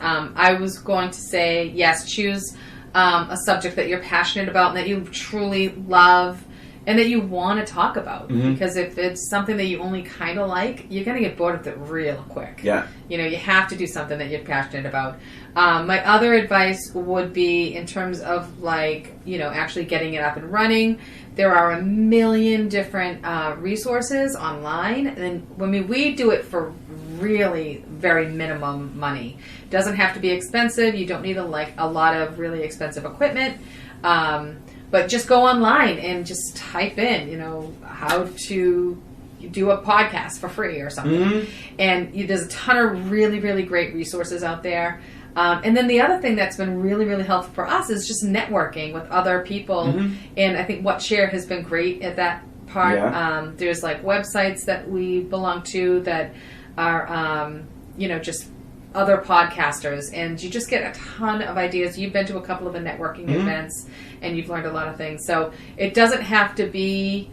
I was going to say yes. Choose a subject that you're passionate about and that you truly love. and that you want to talk about. Mm-hmm. Because if it's something that you only kind of like, you're going to get bored with it real quick. Yeah. You know, you have to do something that you're passionate about. My other advice would be in terms of, like, you know, actually getting it up and running. There are a million different resources online. And we do it for really very minimum money. It doesn't have to be expensive. You don't need a lot of really expensive equipment. But just go online and just type in, you know, how to do a podcast for free or something. Mm-hmm. And there's a ton of really, really great resources out there. And then the other thing that's been really, really helpful for us is just networking with other people. Mm-hmm. And I think WhatShare has been great at that part. Yeah. There's like websites that we belong to that are, you know, just other podcasters, and you just get a ton of ideas. You've been to a couple of the networking mm-hmm. events, and you've learned a lot of things. So it doesn't have to be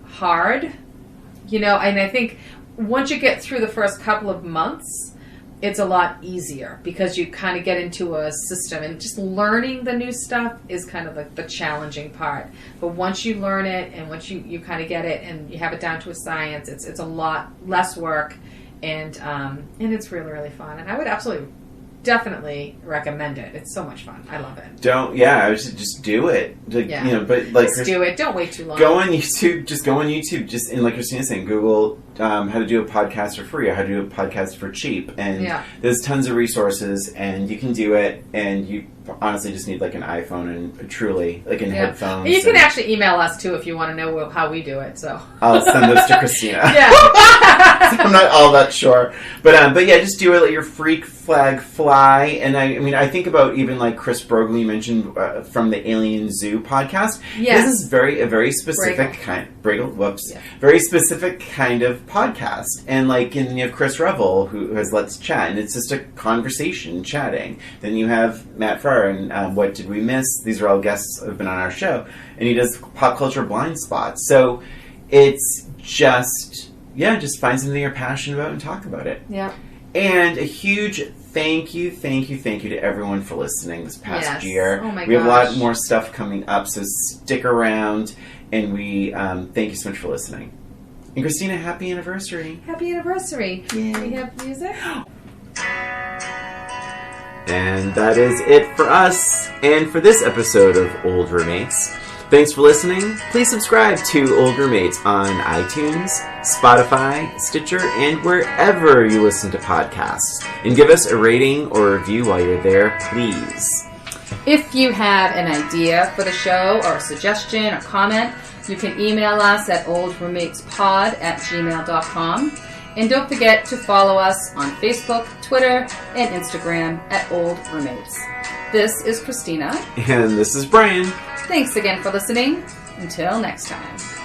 hard, you know, and I think once you get through the first couple of months, it's a lot easier because you kind of get into a system, and just learning the new stuff is kind of like the challenging part. But once you learn it, and once you kind of get it and you have it down to a science, it's a lot less work. And it's really, really fun. And I would definitely recommend it. It's so much fun. I love it. I would just do it. Like, yeah. You know, but like, just do it. Don't wait too long. Go on YouTube. Just go on YouTube. Just, and like Christina's saying, Google how to do a podcast for free or how to do a podcast for cheap. And there's tons of resources, and you can do it. And you honestly just need like an iPhone and truly like in headphones. And you can actually email us too if you want to know how we do it. So I'll send those to Christina. Yeah. I'm not all that sure, but yeah, just do it. Let your freak flag fly. And I mean, I think about even like Chris Brogley mentioned from the Alien Zoo podcast. Yes. This is a very specific very specific kind of podcast. And like, and you have Chris Revel who has Let's Chat, and it's just a conversation, chatting. Then you have Matt Farr and What Did We Miss? These are all guests who have been on our show, and he does pop culture blind spots. So it's just find something you're passionate about and talk about it. Yeah. And a huge thank you to everyone for listening this past year. Oh my gosh. We have a lot more stuff coming up, so stick around, and we thank you so much for listening. And Christina, happy anniversary. Happy anniversary. Yay. We have music. And that is it for us and for this episode of Old Roommates. Thanks for listening. Please subscribe to Old Roommates on iTunes, Spotify, Stitcher, and wherever you listen to podcasts. And give us a rating or review while you're there, please. If you have an idea for the show or a suggestion or comment, you can email us at oldroommatespod@gmail.com. And don't forget to follow us on Facebook, Twitter, and Instagram at Old Roommates. This is Christina. And this is Brian. Thanks again for listening. Until next time.